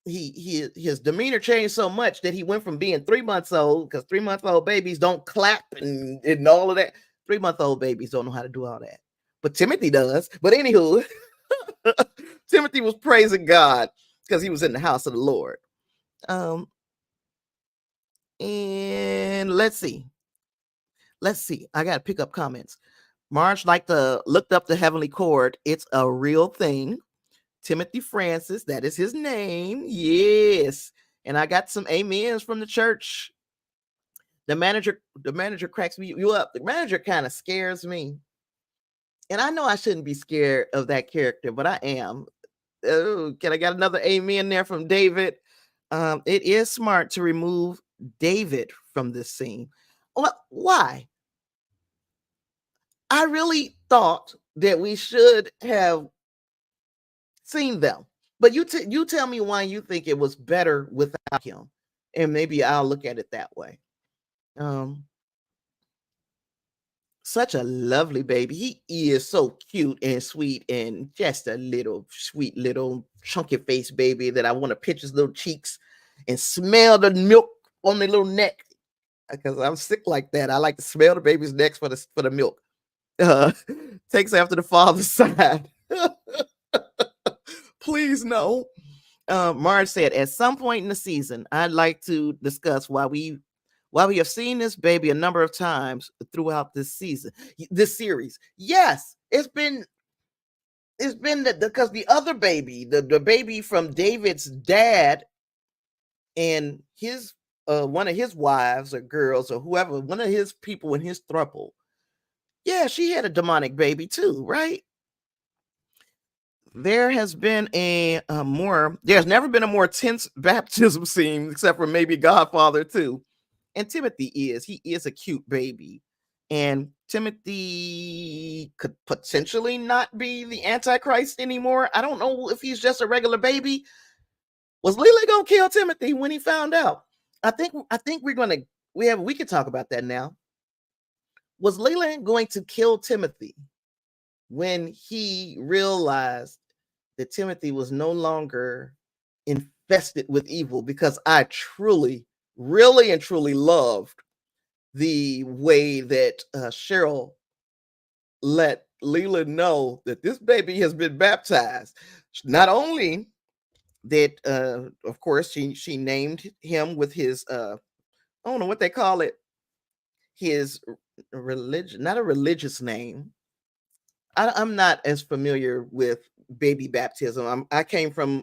his demeanor changed so much that he went from being 3 months old, because 3 month old babies don't clap and all of that. 3 month old babies don't know how to do all that, but Timothy does. But anywho, Timothy was praising God because he was in the house of the Lord. Um, and let's see. I gotta pick up comments. Marge looked up the heavenly chord. It's a real thing. Timothy Francis, that is his name. Yes. And I got some amens from the church. The manager cracks you up. The manager kind of scares me. And I know I shouldn't be scared of that character, but I am. Oh, can I get another amen there from David? It is smart to remove David from this scene. Why? I really thought that we should have seen them. But you tell me why you think it was better without him, and maybe I'll look at it that way. Um, Such a lovely baby. He is so cute and sweet, and just a little sweet little chunky face baby that I want to pinch his little cheeks and smell the milk on the little neck, because I'm sick like that. I like to smell the baby's necks for the milk. Uh, Takes after the father's side. Please no. Marge said, at some point in the season, I'd like to discuss why we have seen this baby a number of times throughout this series. Yes, it's been because the other baby, the baby from David's dad and his one of his wives or girls or whoever, one of his people in his throuple. Yeah, she had a demonic baby too, right? There's never been a more tense baptism scene, except for maybe Godfather 2. And he is a cute baby. And Timothy could potentially not be the Antichrist anymore. I don't know if he's just a regular baby. Was Leland gonna kill Timothy when he found out? I think we can talk about that now. Was Leland going to kill Timothy when he realized that Timothy was no longer infested with evil? Because I truly, really, and truly loved the way that Cheryl let Leland know that this baby has been baptized. Not only that, of course, she named him with his I don't know what they call it, his religion, not a religious name. I'm not as familiar with baby baptism. I came from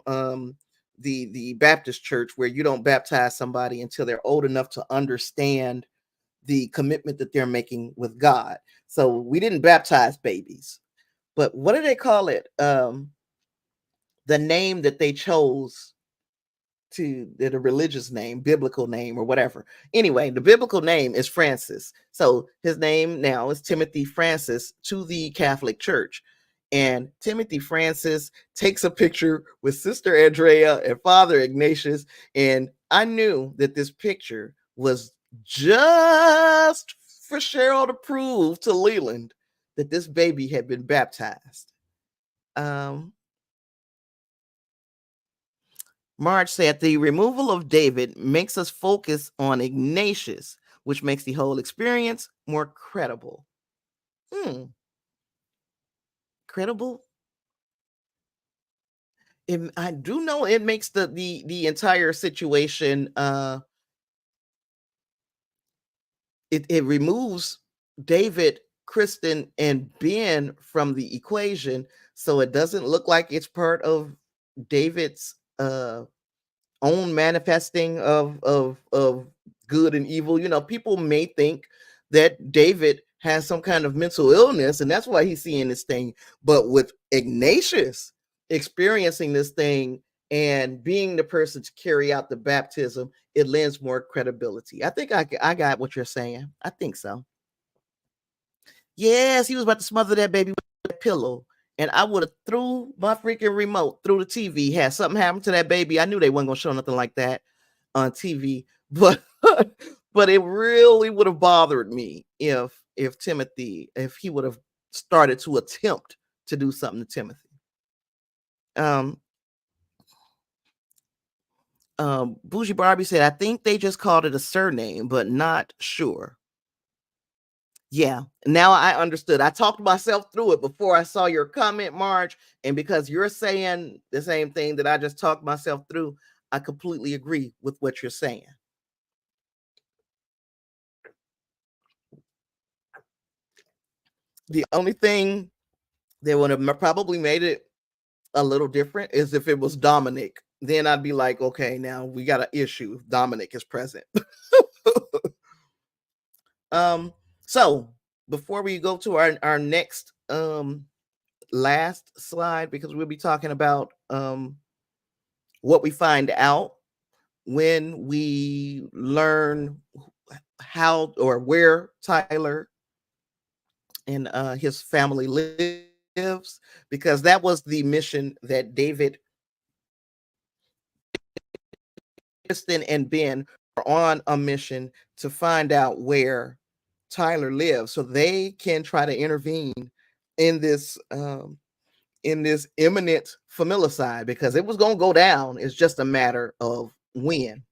the Baptist church, where you don't baptize somebody until they're old enough to understand the commitment that they're making with God. So we didn't baptize babies. But what do they call it? The name that they chose, to the religious name, biblical name, or whatever. Anyway, the biblical name is Francis. So his name now is Timothy Francis to the Catholic Church. And Timothy Francis takes a picture with Sister Andrea and Father Ignatius. And I knew that this picture was just for Cheryl to prove to Leland that this baby had been baptized. Um, Marge said the removal of David makes us focus on Ignatius, which makes the whole experience more credible. Hmm, credible? I do know it makes the entire situation it removes David, Kristen, and Ben from the equation, so it doesn't look like it's part of David's own manifesting of good and evil. People may think that David has some kind of mental illness, and that's why he's seeing this thing. But with Ignatius experiencing this thing and being the person to carry out the baptism, it lends more credibility. I think I got what you're saying. I think so. Yes, he was about to smother that baby with a pillow. And I would have threw my freaking remote through the TV. Had something happen to that baby, I knew they weren't gonna show nothing like that on TV. But but it really would have bothered me if he would have started to attempt to do something to Timothy. Um, Bougie Barbie said, I think they just called it a surname, but not sure. Yeah, now I understood. I talked myself through it before I saw your comment, Marge. And because you're saying the same thing that I just talked myself through, I completely agree with what you're saying. The only thing that would have probably made it a little different is if it was Dominic. Then I'd be like, okay, now we got an issue if Dominic is present. um, so before we go to our next last slide, because we'll be talking about what we find out when we learn how or where Tyler and his family lives, because that was the mission that David, Kristen, and Ben are on, a mission to find out where Tyler lives so they can try to intervene in this imminent familicide, because it was going to go down. It's just a matter of when.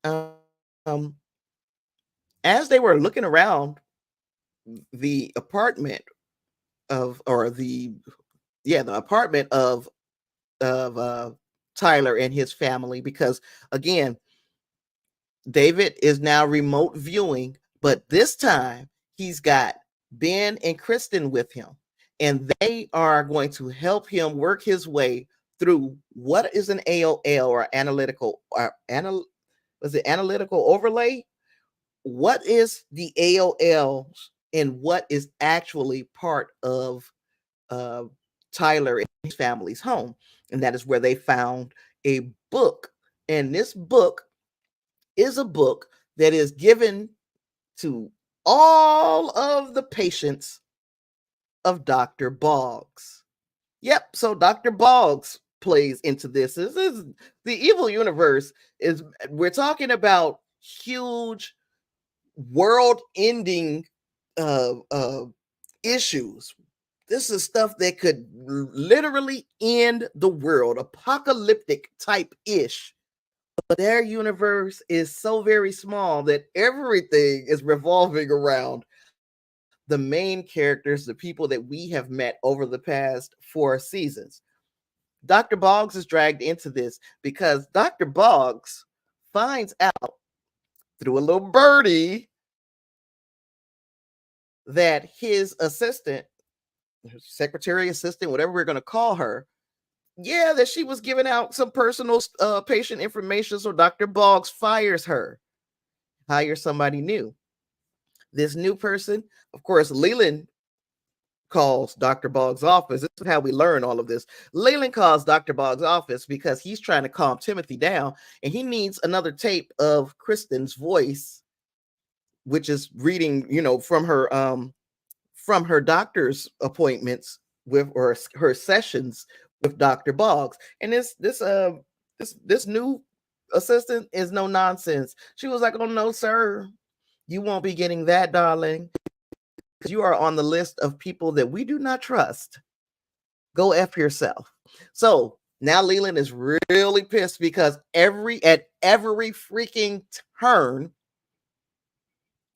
Um, as they were looking around the apartment of, or the apartment of Tyler and his family, because again, David is now remote viewing, but this time he's got Ben and Kristen with him, and they are going to help him work his way through what is an AOL, or analytical, or was it analytical overlay? What is the AOL, and what is actually part of uh, Tyler and his family's home? And that is where they found a book. And this book is a book that is given to all of the patients of Dr. Boggs. Yep, so Dr. Boggs plays into this. This is the evil universe. Is we're talking about huge world-ending issues. This is stuff that could literally end the world, apocalyptic type ish. But their universe is so very small that everything is revolving around the main characters, the people that we have met over the past 4 seasons. Dr. Boggs is dragged into this because Dr. Boggs finds out through a little birdie that his assistant, secretary, assistant, whatever we're going to call her, that she was giving out some personal patient information. So Dr. Boggs fires her, hires somebody new. This new person, of course, Leland calls Dr. Boggs' office. This is how we learn all of this. Leland calls Dr. Boggs' office because he's trying to calm Timothy down, and he needs another tape of Kristen's voice, which is reading, from her doctor's appointments with, or her sessions with Dr. Boggs. And this new assistant is no nonsense. She was like, "Oh no, sir, you won't be getting that, darling. You are on the list of people that we do not trust. Go F yourself." So now Leland is really pissed because at every freaking turn,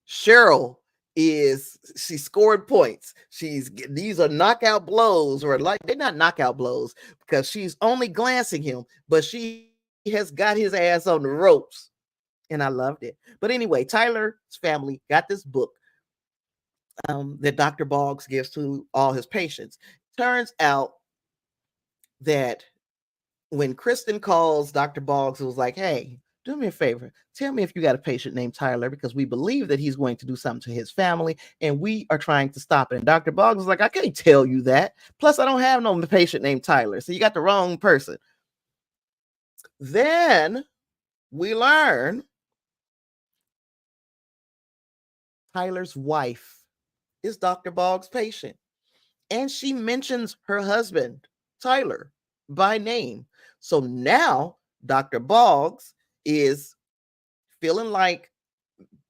Cheryl she scored points. These are knockout blows, or like they're not knockout blows because she's only glancing him, but she has got his ass on the ropes. And I loved it. But anyway, Tyler's family got this book that Dr. Boggs gives to all his patients. Turns out that when Kristen calls Dr. Boggs, it was like, "Hey, do me a favor. Tell me if you got a patient named Tyler, because we believe that he's going to do something to his family, and we are trying to stop it." And Dr. Boggs was like, "I can't tell you that. Plus, I don't have no patient named Tyler. So you got the wrong person." Then we learn Tyler's wife is Dr. Boggs' patient. And she mentions her husband, Tyler, by name. So now Dr. Boggs is feeling like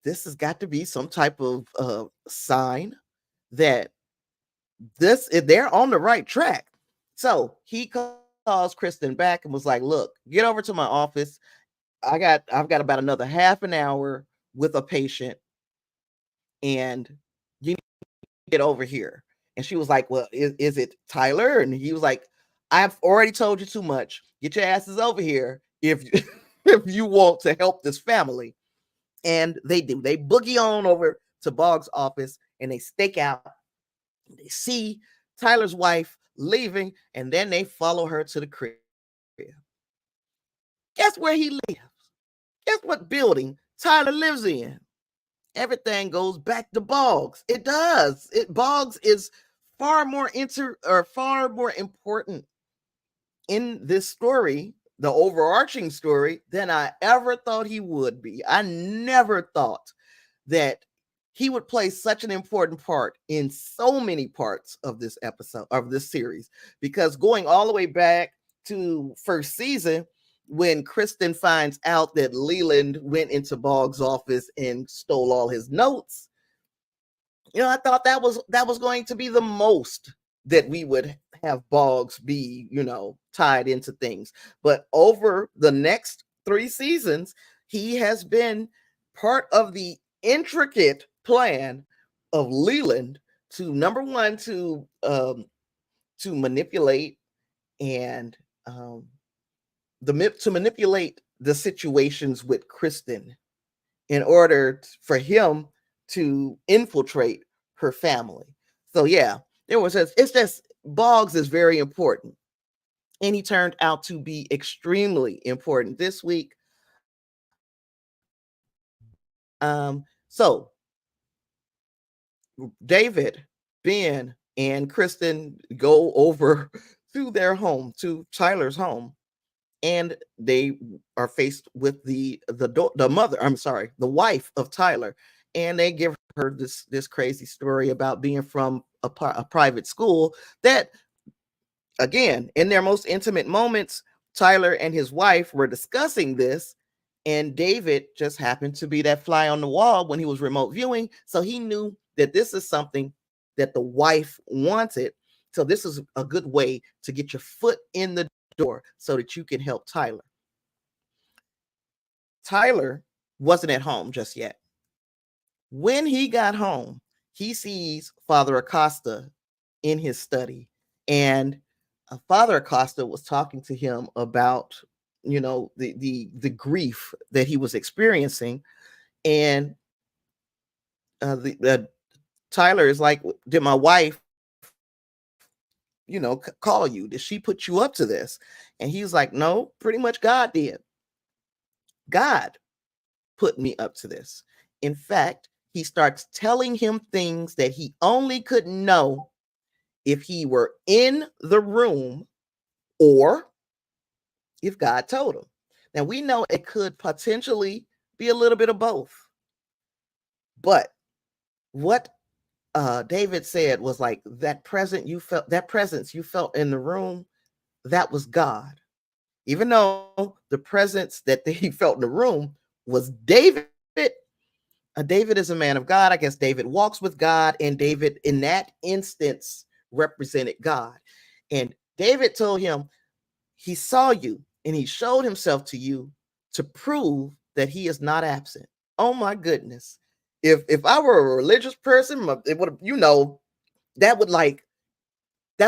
this has got to be some type of sign that they're on the right track. So he calls Kristen back and was like, "Look, get over to my office. I've got about another half an hour with a patient, and you need to get over here." And she was like, "Well, is it Tyler?" And he was like, "I've already told you too much. Get your asses over here if if you want to help this family." And they do. They boogie on over to Boggs' office and they stake out. They see Tyler's wife leaving, and then they follow her to the crib. Guess where he lives? Guess what building Tyler lives in? Everything goes back to Boggs. It does. Boggs is far more important in this story, the overarching story, than I ever thought he would be. I never thought that he would play such an important part in so many parts of this episode, of this series, because going all the way back to first season, when Kristen finds out that Leland went into Boggs' office and stole all his notes, I thought that was going to be the most that we would have Boggs be, tied into things. But over the next 3 seasons, he has been part of the intricate plan of Leland to, number one, to manipulate and to manipulate the situations with Kristen in order for him to infiltrate her family. So yeah, it's just Boggs is very important, and he turned out to be extremely important this week. So David, Ben, and Kristen go over to their home, to Tyler's home, and they are faced with the mother. I'm sorry, the wife of Tyler, and they give her this crazy story about being from a private school that, again, in their most intimate moments, Tyler and his wife were discussing this, and David just happened to be that fly on the wall when he was remote viewing, so he knew that this is something that the wife wanted. So this is a good way to get your foot in the door so that you can help Tyler. Tyler wasn't at home just yet. When he got home, he sees Father Acosta in his study, and Father Acosta was talking to him about, the grief that he was experiencing, and Tyler is like, "Did my wife, call you? Did she put you up to this?" And he's like, "No, pretty much God did. God put me up to this." In fact, he starts telling him things that he only could know if he were in the room or if God told him. Now, we know it could potentially be a little bit of both. But what David said was like, that presence you felt in the room, that was God. Even though the presence that he felt in the room was David. David is a man of God. I guess David walks with God, and David in that instance represented God. And David told him he saw you and he showed himself to you to prove that he is not absent. Oh my goodness. If I were a religious person, it would have, that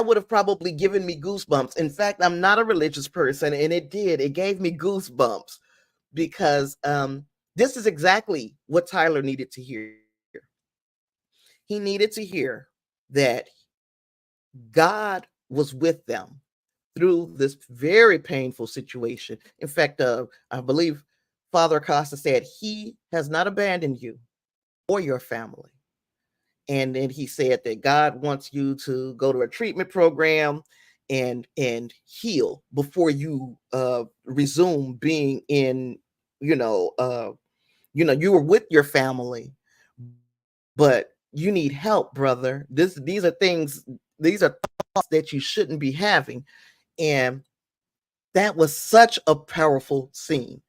would have probably given me goosebumps. In fact, I'm not a religious person, and it gave me goosebumps, because this is exactly what Tyler needed to hear. He needed to hear that God was with them through this very painful situation. In fact, I believe Father Acosta said he has not abandoned you or your family. And then he said that God wants you to go to a treatment program and heal before you resume being in, you were with your family, but you need help, brother. These are thoughts that you shouldn't be having. And that was such a powerful scene.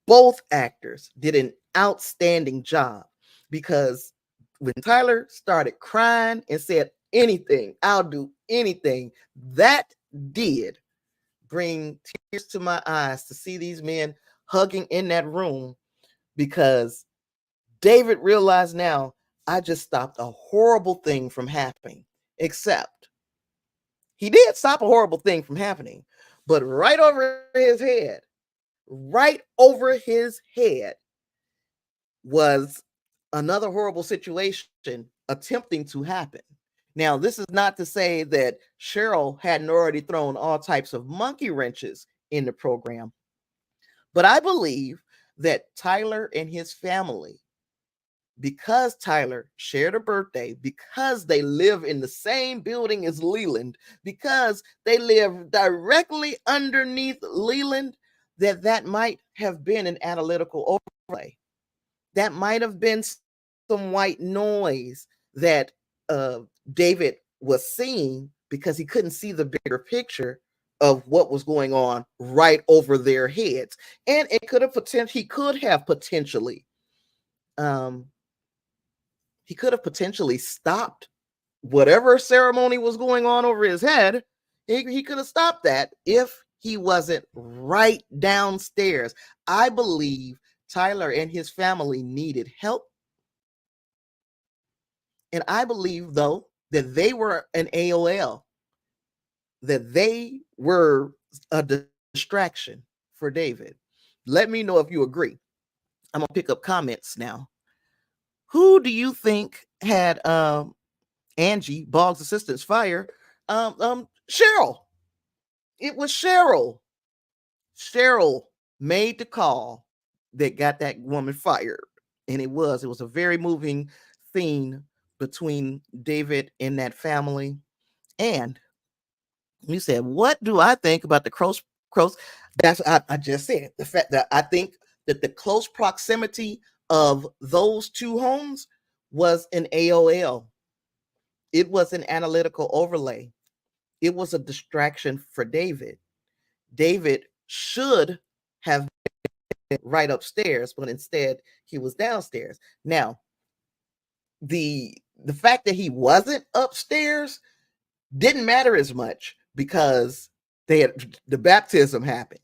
Both actors did an outstanding job, because when Tyler started crying and said, "Anything, I'll do anything," that did bring tears to my eyes to see these men hugging in that room, because David realized now, I just stopped a horrible thing from happening. Except he did stop a horrible thing from happening, but right over his head was another horrible situation attempting to happen. Now, this is not to say that Cheryl hadn't already thrown all types of monkey wrenches in the program, but I believe that Tyler and his family, because Tyler shared a birthday, because they live in the same building as Leland, because they live directly underneath Leland, that might have been an analytical overlay. That might have been some white noise that David was seeing, because he couldn't see the bigger picture of what was going on right over their heads. And it could have potentially he could have potentially stopped whatever ceremony was going on over his head. He could have stopped that if he wasn't right downstairs. I believe Tyler and his family needed help. And I believe, though, that they were an AOL, that they were a distraction for David. Let me know if you agree. I'm going to pick up comments now. Who do you think had Angie, Boggs' assistant's fire? Cheryl. It was Cheryl. Cheryl made the call that got that woman fired. And it was a very moving scene between David and that family. And you said, what do I think about the close? That's I just said. The fact that I think that the close proximity of those two homes was an AOL. It was an analytical overlay. It was a distraction for David. David should have been right upstairs, but instead he was downstairs. Now, the fact that he wasn't upstairs didn't matter as much, because the baptism happened,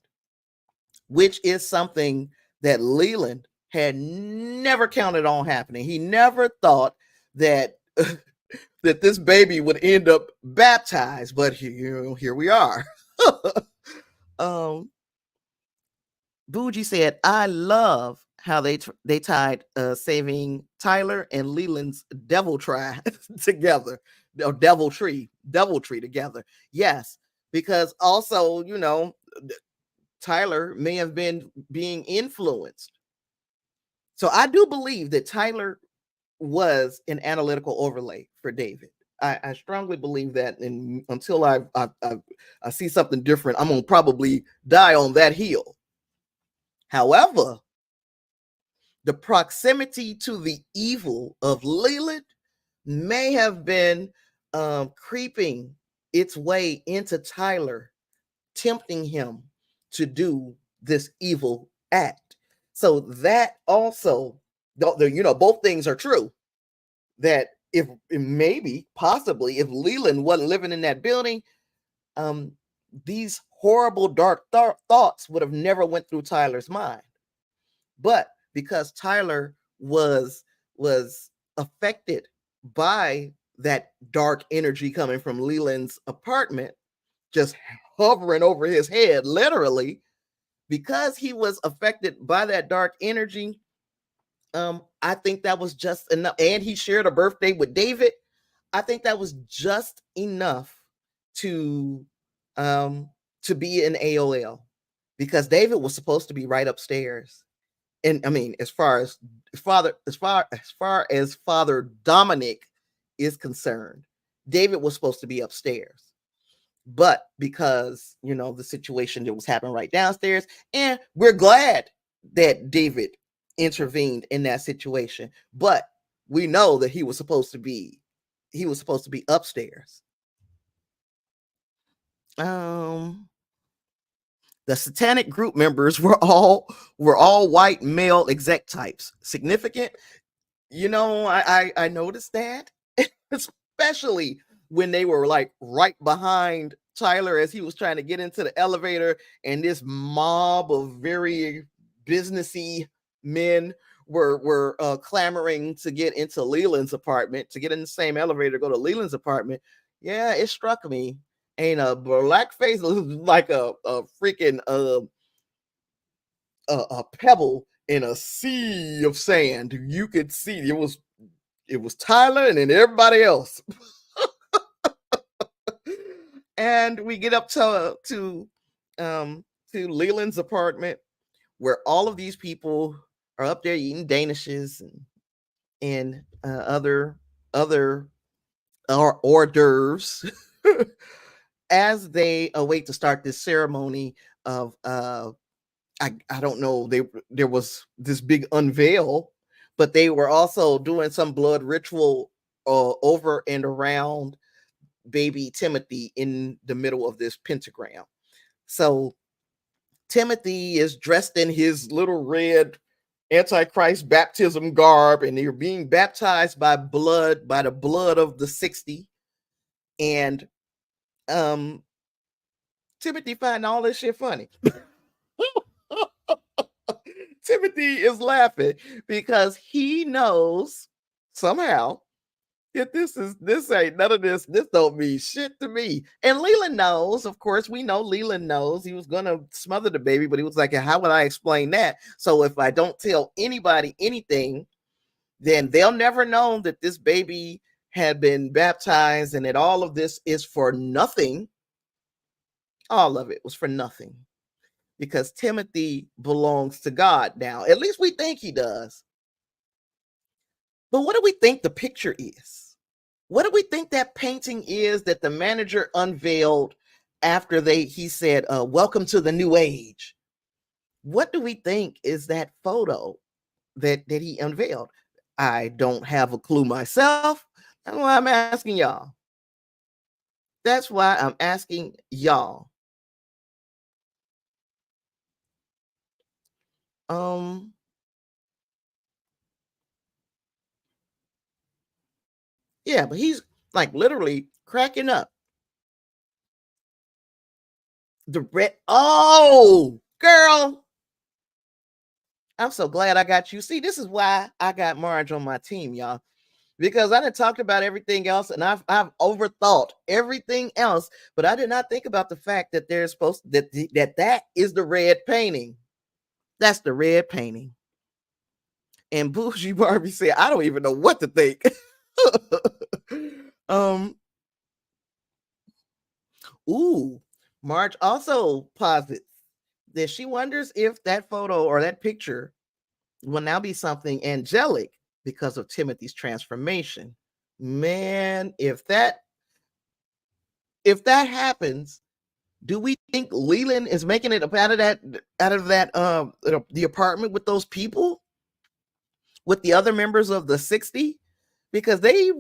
which is something that Leland had never counted on happening. He never thought that that this baby would end up baptized, but here we are. Bougie said, I love how they tied saving Tyler and Leland's devil tree together, or deviltry together. Yes, because also, Tyler may have been being influenced. So I do believe that Tyler was an analytical overlay for David. I strongly believe that, and until I see something different, I'm gonna probably die on that hill. However, the proximity to the evil of Leland may have been creeping its way into Tyler, tempting him to do this evil act. So that also, both things are true. That if possibly, if Leland wasn't living in that building, these horrible dark thoughts would have never went through Tyler's mind. But because Tyler was affected by that dark energy coming from Leland's apartment, just hovering over his head, literally, because he was affected by that dark energy, I think that was just enough. And he shared a birthday with David. I think that was just enough to be an AOL, because David was supposed to be right upstairs. And I mean, as far as Father Dominic is concerned, David was supposed to be upstairs. But because, the situation that was happening right downstairs, and we're glad that David intervened in that situation, but we know that he was supposed to be upstairs. The satanic group members were all white male exec types. Significant? I noticed that, especially when they were like right behind Tyler as he was trying to get into the elevator, and this mob of very businessy men were clamoring to get into Leland's apartment, to get in the same elevator, go to Leland's apartment. Yeah, it struck me. Ain't a black face like a freaking a pebble in a sea of sand. You could see it was Tyler and then everybody else. And we get up to Leland's apartment, where all of these people are up there eating danishes and other hors d'oeuvres as they await to start this ceremony of I don't know, there was this big unveil, but they were also doing some blood ritual over and around baby Timothy in the middle of this pentagram. So Timothy is dressed in his little red Antichrist baptism garb, and they're being baptized by the blood of the 60. And Timothy find all this shit funny. Timothy is laughing because he knows somehow that this ain't none of this. This don't mean shit to me. And Leland knows, of course, we know Leland knows he was gonna smother the baby, but he was like, how would I explain that? So if I don't tell anybody anything, then they'll never know that this baby had been baptized and that all of this is for nothing. All of it was for nothing. Because Timothy belongs to God now. At least we think he does. But what do we think the picture is? What do we think that painting is that the manager unveiled after he said, welcome to the new age? What do we think is that photo that he unveiled? I don't have a clue myself. That's why I'm asking y'all. That's why I'm asking y'all. Yeah, but he's like literally cracking up. The red. Oh, girl. I'm so glad I got you. See, this is why I got Marge on my team, y'all. Because I done talked about everything else, and I've overthought everything else, but I did not think about the fact that there's supposed that is the red painting. That's the red painting. And Bougie Barbie said, I don't even know what to think. Ooh, Marge also posits that she wonders if that photo or that picture will now be something angelic because of Timothy's transformation. Man, if that happens, do we think Leland is making it up out of that the apartment with those people, with the other members of the 60? Because they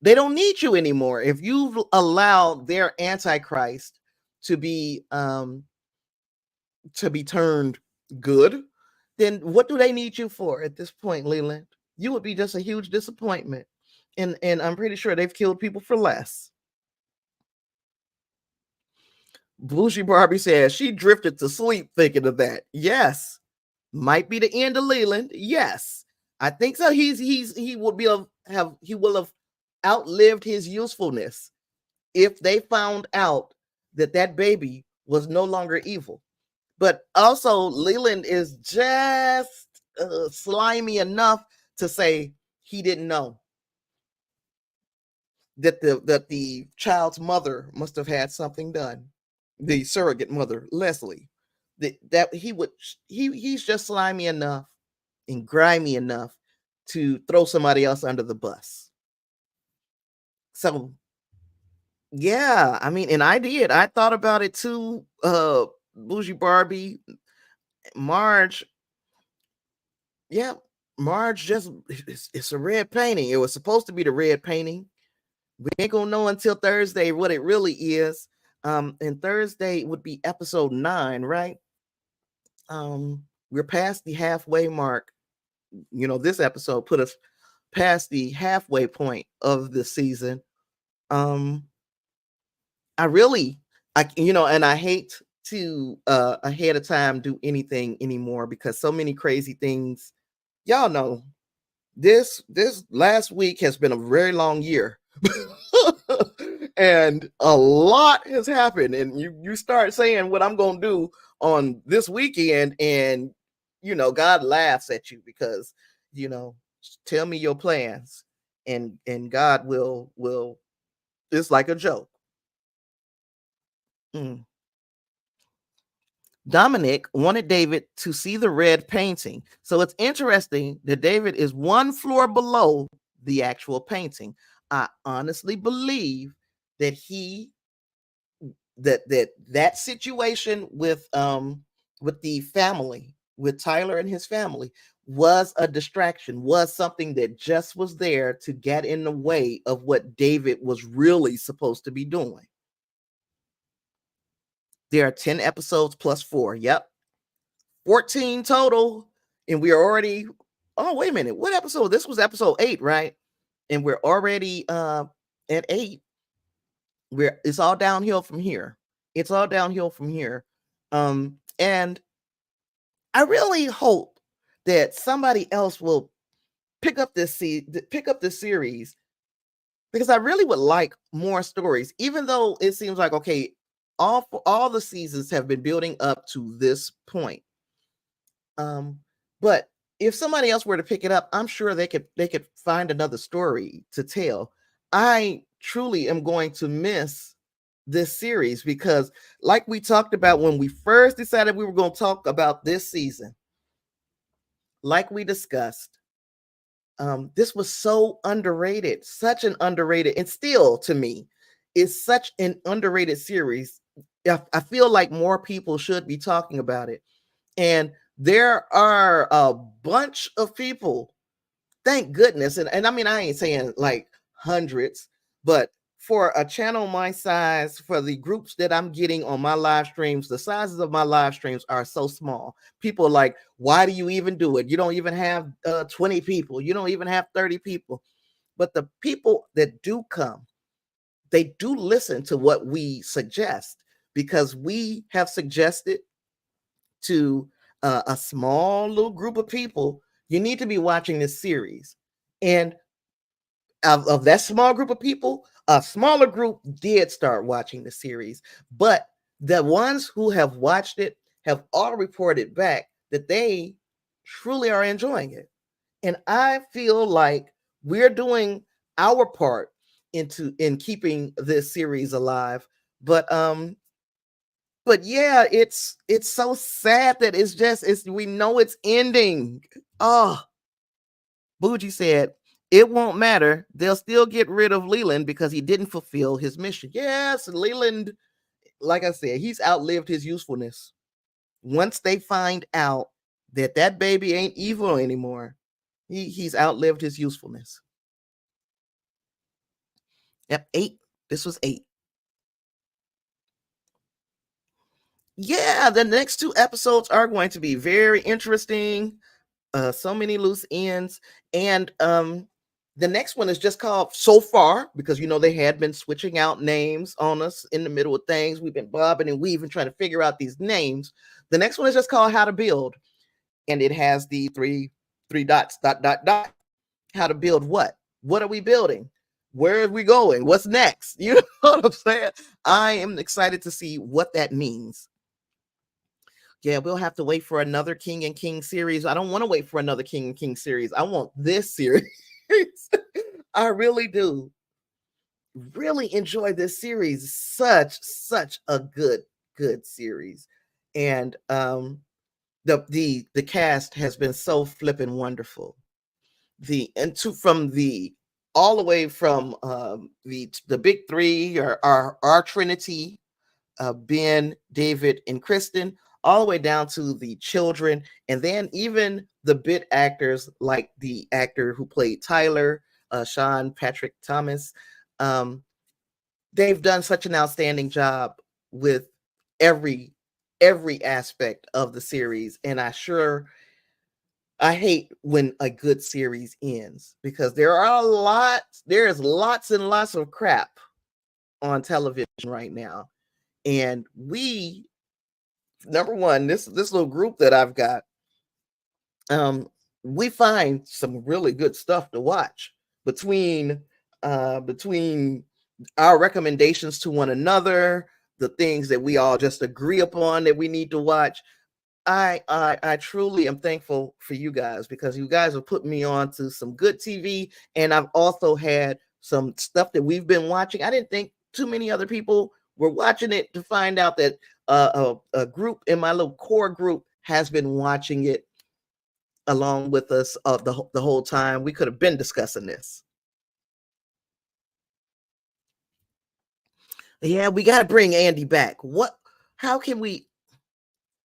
don't need you anymore. If you've allowed their antichrist to be turned good, then what do they need you for at this point, Leland? You would be just a huge disappointment. And I'm pretty sure they've killed people for less. Bougie Barbie says she drifted to sleep thinking of that. Yes. Might be the end of Leland. Yes. I think so. He will have outlived his usefulness if they found out that baby was no longer evil. But also Leland is just slimy enough to say he didn't know that the child's mother must have had something done. The surrogate mother, Leslie, that he's just slimy enough and grimy enough to throw somebody else under the bus. So yeah, I mean, and I thought about it too. Bougie Barbie, Marge. Yeah, Marge just it's a red painting. It was supposed to be the red painting. We ain't gonna know until Thursday what it really is. And Thursday would be episode 9, right? We're past the halfway mark. You know, this episode put us past the halfway point of the season. I really, and I hate to ahead of time do anything anymore because so many crazy things. Y'all know this last week has been a very long year. And a lot has happened, and you start saying what I'm gonna do on this weekend, and God laughs at you because you know tell me your plans, and God will it's like a joke. Mm. Dominic wanted David to see the red painting. So it's interesting that David is one floor below the actual painting. I honestly believe that that situation with the family, with Tyler and his family, was a distraction, was something that just was there to get in the way of what David was really supposed to be doing. There are 10 episodes plus 4. Yep. 14 total. And we are already, oh, wait a minute. What episode? This was episode 8, right? And we're already at 8. It's all downhill from here. It's all downhill from here. And I really hope that somebody else will pick up this series because I really would like more stories, even though it seems like okay, all the seasons have been building up to this point. But if somebody else were to pick it up, I'm sure they could find another story to tell. I truly am going to miss this series because, like we talked about when we first decided we were going to talk about this season, like we discussed, this was so underrated, such an underrated, and still to me, is such an underrated series. I feel like more people should be talking about it. And there are a bunch of people, thank goodness. And I mean, I ain't saying like hundreds, but for a channel my size, for the groups that I'm getting on my live streams, the sizes of my live streams are so small. People are like, why do you even do it? You don't even have 20 people. You don't even have 30 people. But the people that do come, they do listen to what we suggest because we have suggested to a small little group of people, you need to be watching this series. And of that small group of people, a smaller group did start watching the series. But the ones who have watched it have all reported back that they truly are enjoying it. And I feel like we're doing our part in keeping this series alive. But yeah, it's so sad that it's we know it's ending. Oh, Bougie said it won't matter. They'll still get rid of Leland because he didn't fulfill his mission. Yes, Leland, like I said, he's outlived his usefulness. Once they find out that that baby ain't evil anymore, he's outlived his usefulness. Yep, 8. This was 8. Yeah, the next 2 episodes are going to be very interesting. So many loose ends. And the next one is just called So Far because they had been switching out names on us in the middle of things. We've been bobbing and weaving trying to figure out these names. The next one is just called How to Build, and it has the three dots dot. How to build what? What are we building? Where are we going? What's next? You know what I'm saying? I am excited to see what that means. Yeah, we'll have to wait for another King and King series. I don't want to wait for another King and King series. I want this series. I really do. Really enjoy this series. Such a good series. And the cast has been so flippin' wonderful. From the all the way from the big three or our Trinity, Ben, David, and Kristen, all the way down to the children, and then even the bit actors like the actor who played Tyler, Sean Patrick Thomas. They've done such an outstanding job with every aspect of the series, and I hate when a good series ends because there's lots and lots of crap on television right now. And we, number one, this little group that I've got, we find some really good stuff to watch between between our recommendations to one another, the things that we all just agree upon that we need to watch. I truly am thankful for you guys, because you guys have put me on to some good TV, and I've also had some stuff that we've been watching. I didn't think too many other people were watching it, to find out that a group in my little core group has been watching it along with us the whole time. We could have been discussing this. Yeah, we got to bring Andy back. What? How can we?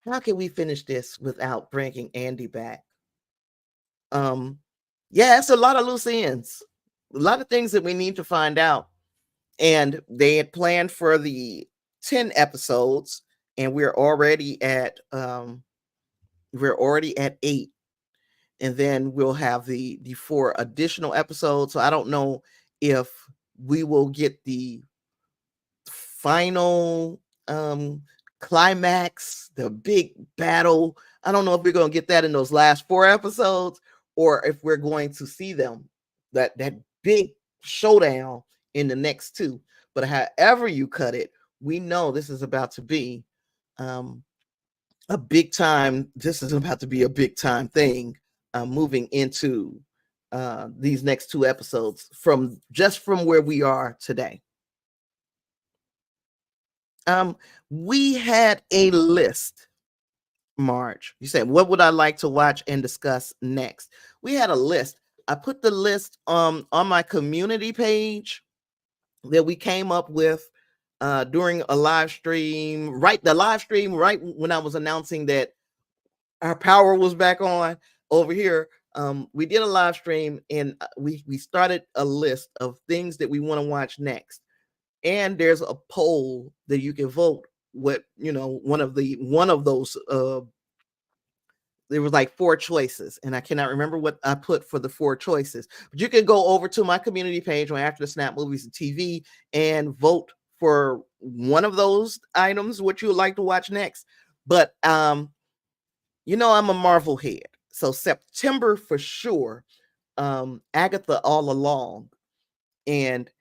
How can we finish this without bringing Andy back? Yeah, it's a lot of loose ends, a lot of things that we need to find out. And they had planned for the 10 episodes, and we're already at 8. And then we'll have the 4 additional episodes. So I don't know if we will get the final climax, the big battle. I don't know if we're going to get that in those last 4 episodes, or if we're going to see them, that big showdown in the next 2. But however you cut it, we know this is about to be a big time. This is about to be a big time thing, moving into these next 2 episodes from where we are today. We had a list, Marge. You said, what would I like to watch and discuss next? We had a list. I put the list on my community page that we came up with during a live stream, right when I was announcing that our power was back on over here. We did a live stream, and we started a list of things that we want to watch next. And there's a poll that you can vote what, one of those there was like 4 choices, and I cannot remember what I put for the 4 choices, but you can go over to my community page on After the Snap Movies and TV and vote for one of those items, what you would like to watch next. But I'm a Marvel head, so September for sure, Agatha All Along. And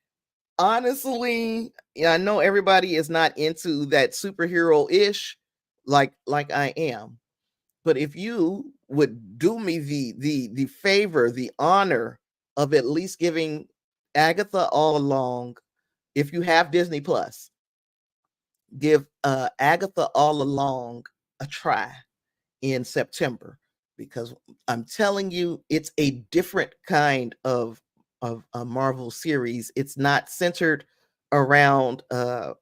honestly, I know everybody is not into that superhero-ish like I am, but if you would do me the favor, the honor of at least giving Agatha All Along, if you have Disney Plus, give Agatha All Along a try in September, because I'm telling you, it's a different kind of a Marvel series. It's not centered around a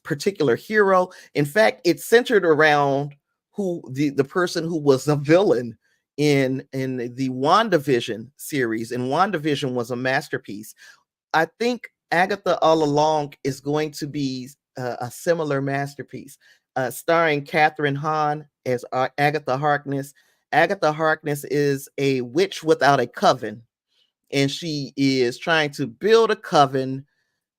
particular hero. In fact, it's centered around who the person who was a villain in the WandaVision series, and WandaVision was a masterpiece. I think Agatha All Along is going to be a similar masterpiece, starring Catherine Hahn as Agatha Harkness. Agatha Harkness is a witch without a coven, and she is trying to build a coven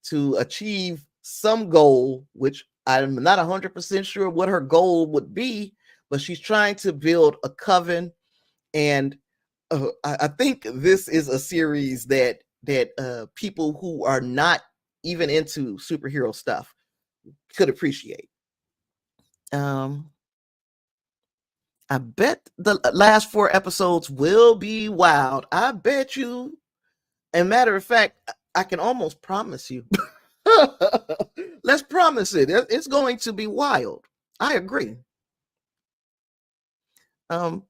to achieve some goal, which I'm not 100% sure what her goal would be, but she's trying to build a coven. And I think this is a series that people who are not even into superhero stuff could appreciate. I bet the last 4 episodes will be wild. I bet you. And matter of fact, I can almost promise you. Let's promise it. It's going to be wild. I agree.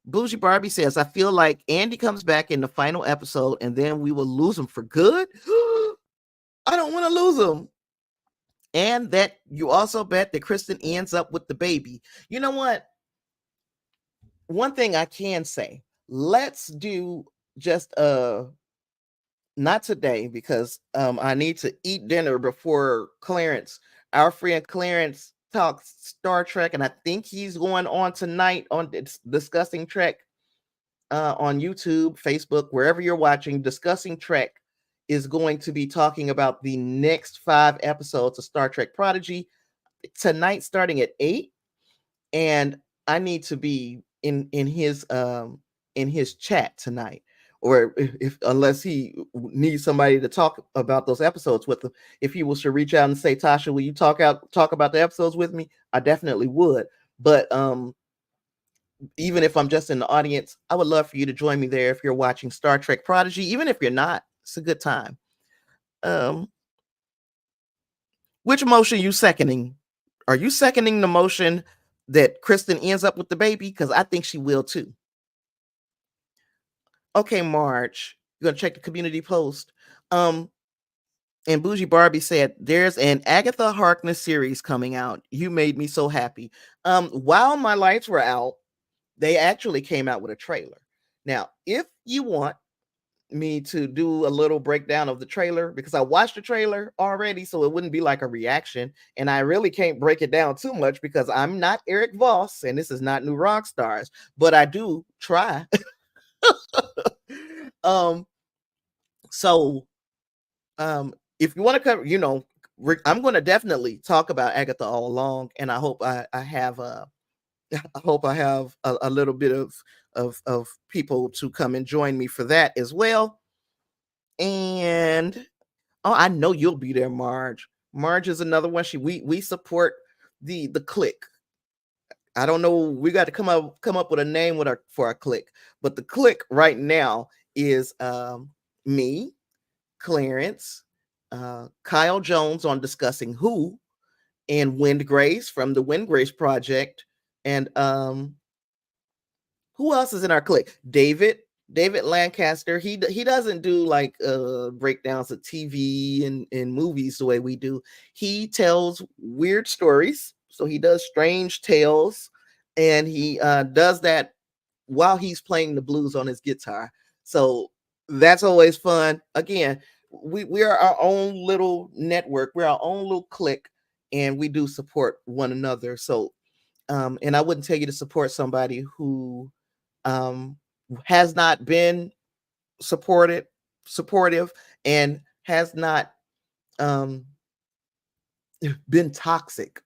Bougie Barbie says, I feel like Andy comes back in the final episode and then we will lose him for good. I don't want to lose him. And that you also bet that Kristen ends up with the baby. You know what? One thing I can say, let's do just not today, because I need to eat dinner before Clarence, our friend Clarence, talks Star Trek, and I think he's going on tonight on discussing Trek on YouTube, Facebook, wherever you're watching. Discussing Trek is going to be talking about the next 5 episodes of Star Trek Prodigy tonight, starting at 8. And I need to be in his chat tonight, or if unless he needs somebody to talk about those episodes with him. If he was to reach out and say, Tasha, will you talk about the episodes with me? I definitely would. But even if I'm just in the audience, I would love for you to join me there if you're watching Star Trek Prodigy. Even if you're not, it's a good time. Um, which motion you seconding? Are you seconding the motion that Kristen ends up with the baby? Because I think she will too. Okay, Marge, you're gonna check the community post. And Bougie Barbie said, "There's an Agatha Harkness series coming out. You made me so happy." While my lights were out, they actually came out with a trailer. Now, if you want me to do a little breakdown of the trailer, because I watched the trailer already, so it wouldn't be like a reaction, and I really can't break it down too much because I'm not Eric Voss and this is not New Rockstars, but I do try. um, so if you want to cover, I'm going to definitely talk about Agatha all along, and I hope I have I hope I have a little bit of people to come and join me for that as well. And oh, I know you'll be there, Marge. Marge is another one. We support the click. I don't know. We got to come up with a name for our click, but the click right now is me, Clarence, Kyle Jones on Discussing Who, and Wind Grace from the Wind Grace Project, and who else is in our clique? David Lancaster. He doesn't do like breakdowns of TV and movies the way we do. He tells weird stories. So he does strange tales, and he does that while he's playing the blues on his guitar. So that's always fun. Again, we are our own little network. We're our own little clique, and we do support one another. So and I wouldn't tell you to support somebody who um, has not been supportive, and has not um, been toxic,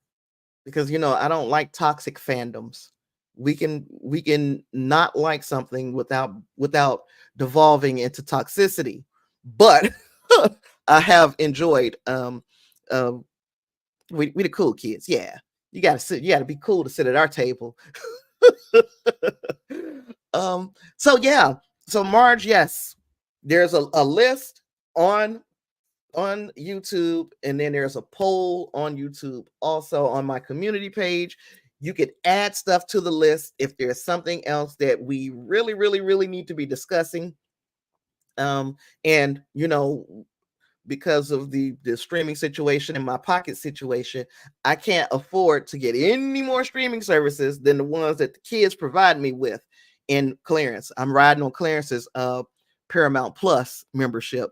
because I don't like toxic fandoms. We can not like something without devolving into toxicity, but I have enjoyed we the cool kids. Yeah, you gotta be cool to sit at our table. So yeah, so Marge, yes, there's a list on YouTube, and then there's a poll on YouTube also on my community page. You could add stuff to the list if there's something else that we really really really need to be discussing. And because of the streaming situation and my pocket situation, I can't afford to get any more streaming services than the ones that the kids provide me with. In Clarence, I'm riding on Clarence's Paramount Plus membership,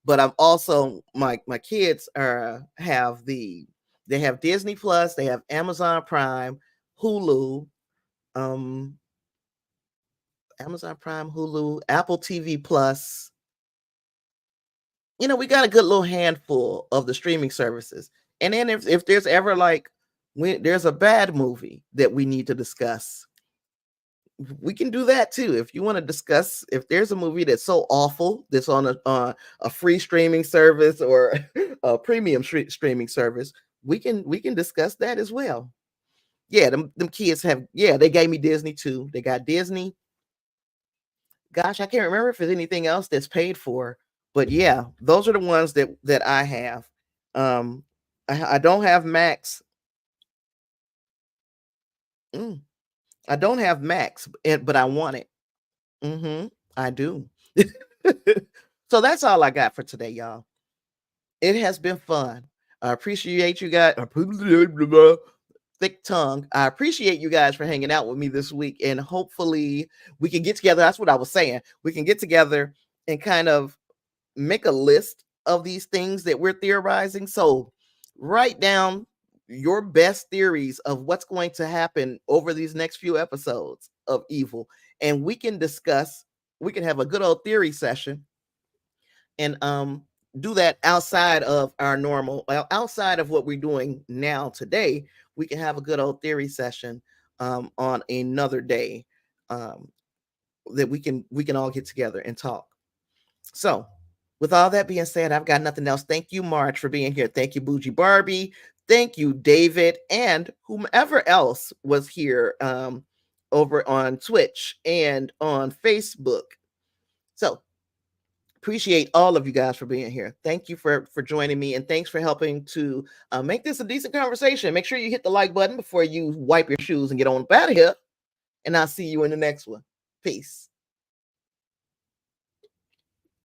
but I'm also my kids they have Disney Plus, they have Amazon Prime, Hulu, um Amazon Prime, Hulu, Apple TV Plus. We got a good little handful of the streaming services. And then if there's ever like when there's a bad movie that we need to discuss, we can do that too. If you want to discuss, if there's a movie that's so awful that's on a free streaming service or a premium streaming service, we can discuss that as well. Yeah, them kids they gave me Disney too. They got Disney. Gosh, I can't remember if there's anything else that's paid for, but yeah, those are the ones that I have. Um, I don't have Max. Mm, I don't have Max, but I want it. I do. So that's all I got for today, y'all. It has been fun. I appreciate you guys. Thick tongue. I appreciate you guys for hanging out with me this week, and hopefully we can get together. That's what I was saying. We can get together and kind of make a list of these things that we're theorizing. So write down your best theories of what's going to happen over these next few episodes of Evil, and we can discuss. We can have a good old theory session, and do that outside of our normal, outside of what we're doing now today, we can have a good old theory session on another day, that we can all get together and talk. So, with all that being said, I've got nothing else. Thank you, Marge, for being here. Thank you, Bougie Barbie. Thank you, David, and whomever else was here over on Twitch and on Facebook. So, appreciate all of you guys for being here. Thank you for joining me, and thanks for helping to make this a decent conversation. Make sure you hit the like button before you wipe your shoes and get on out of here. And I'll see you in the next one. Peace.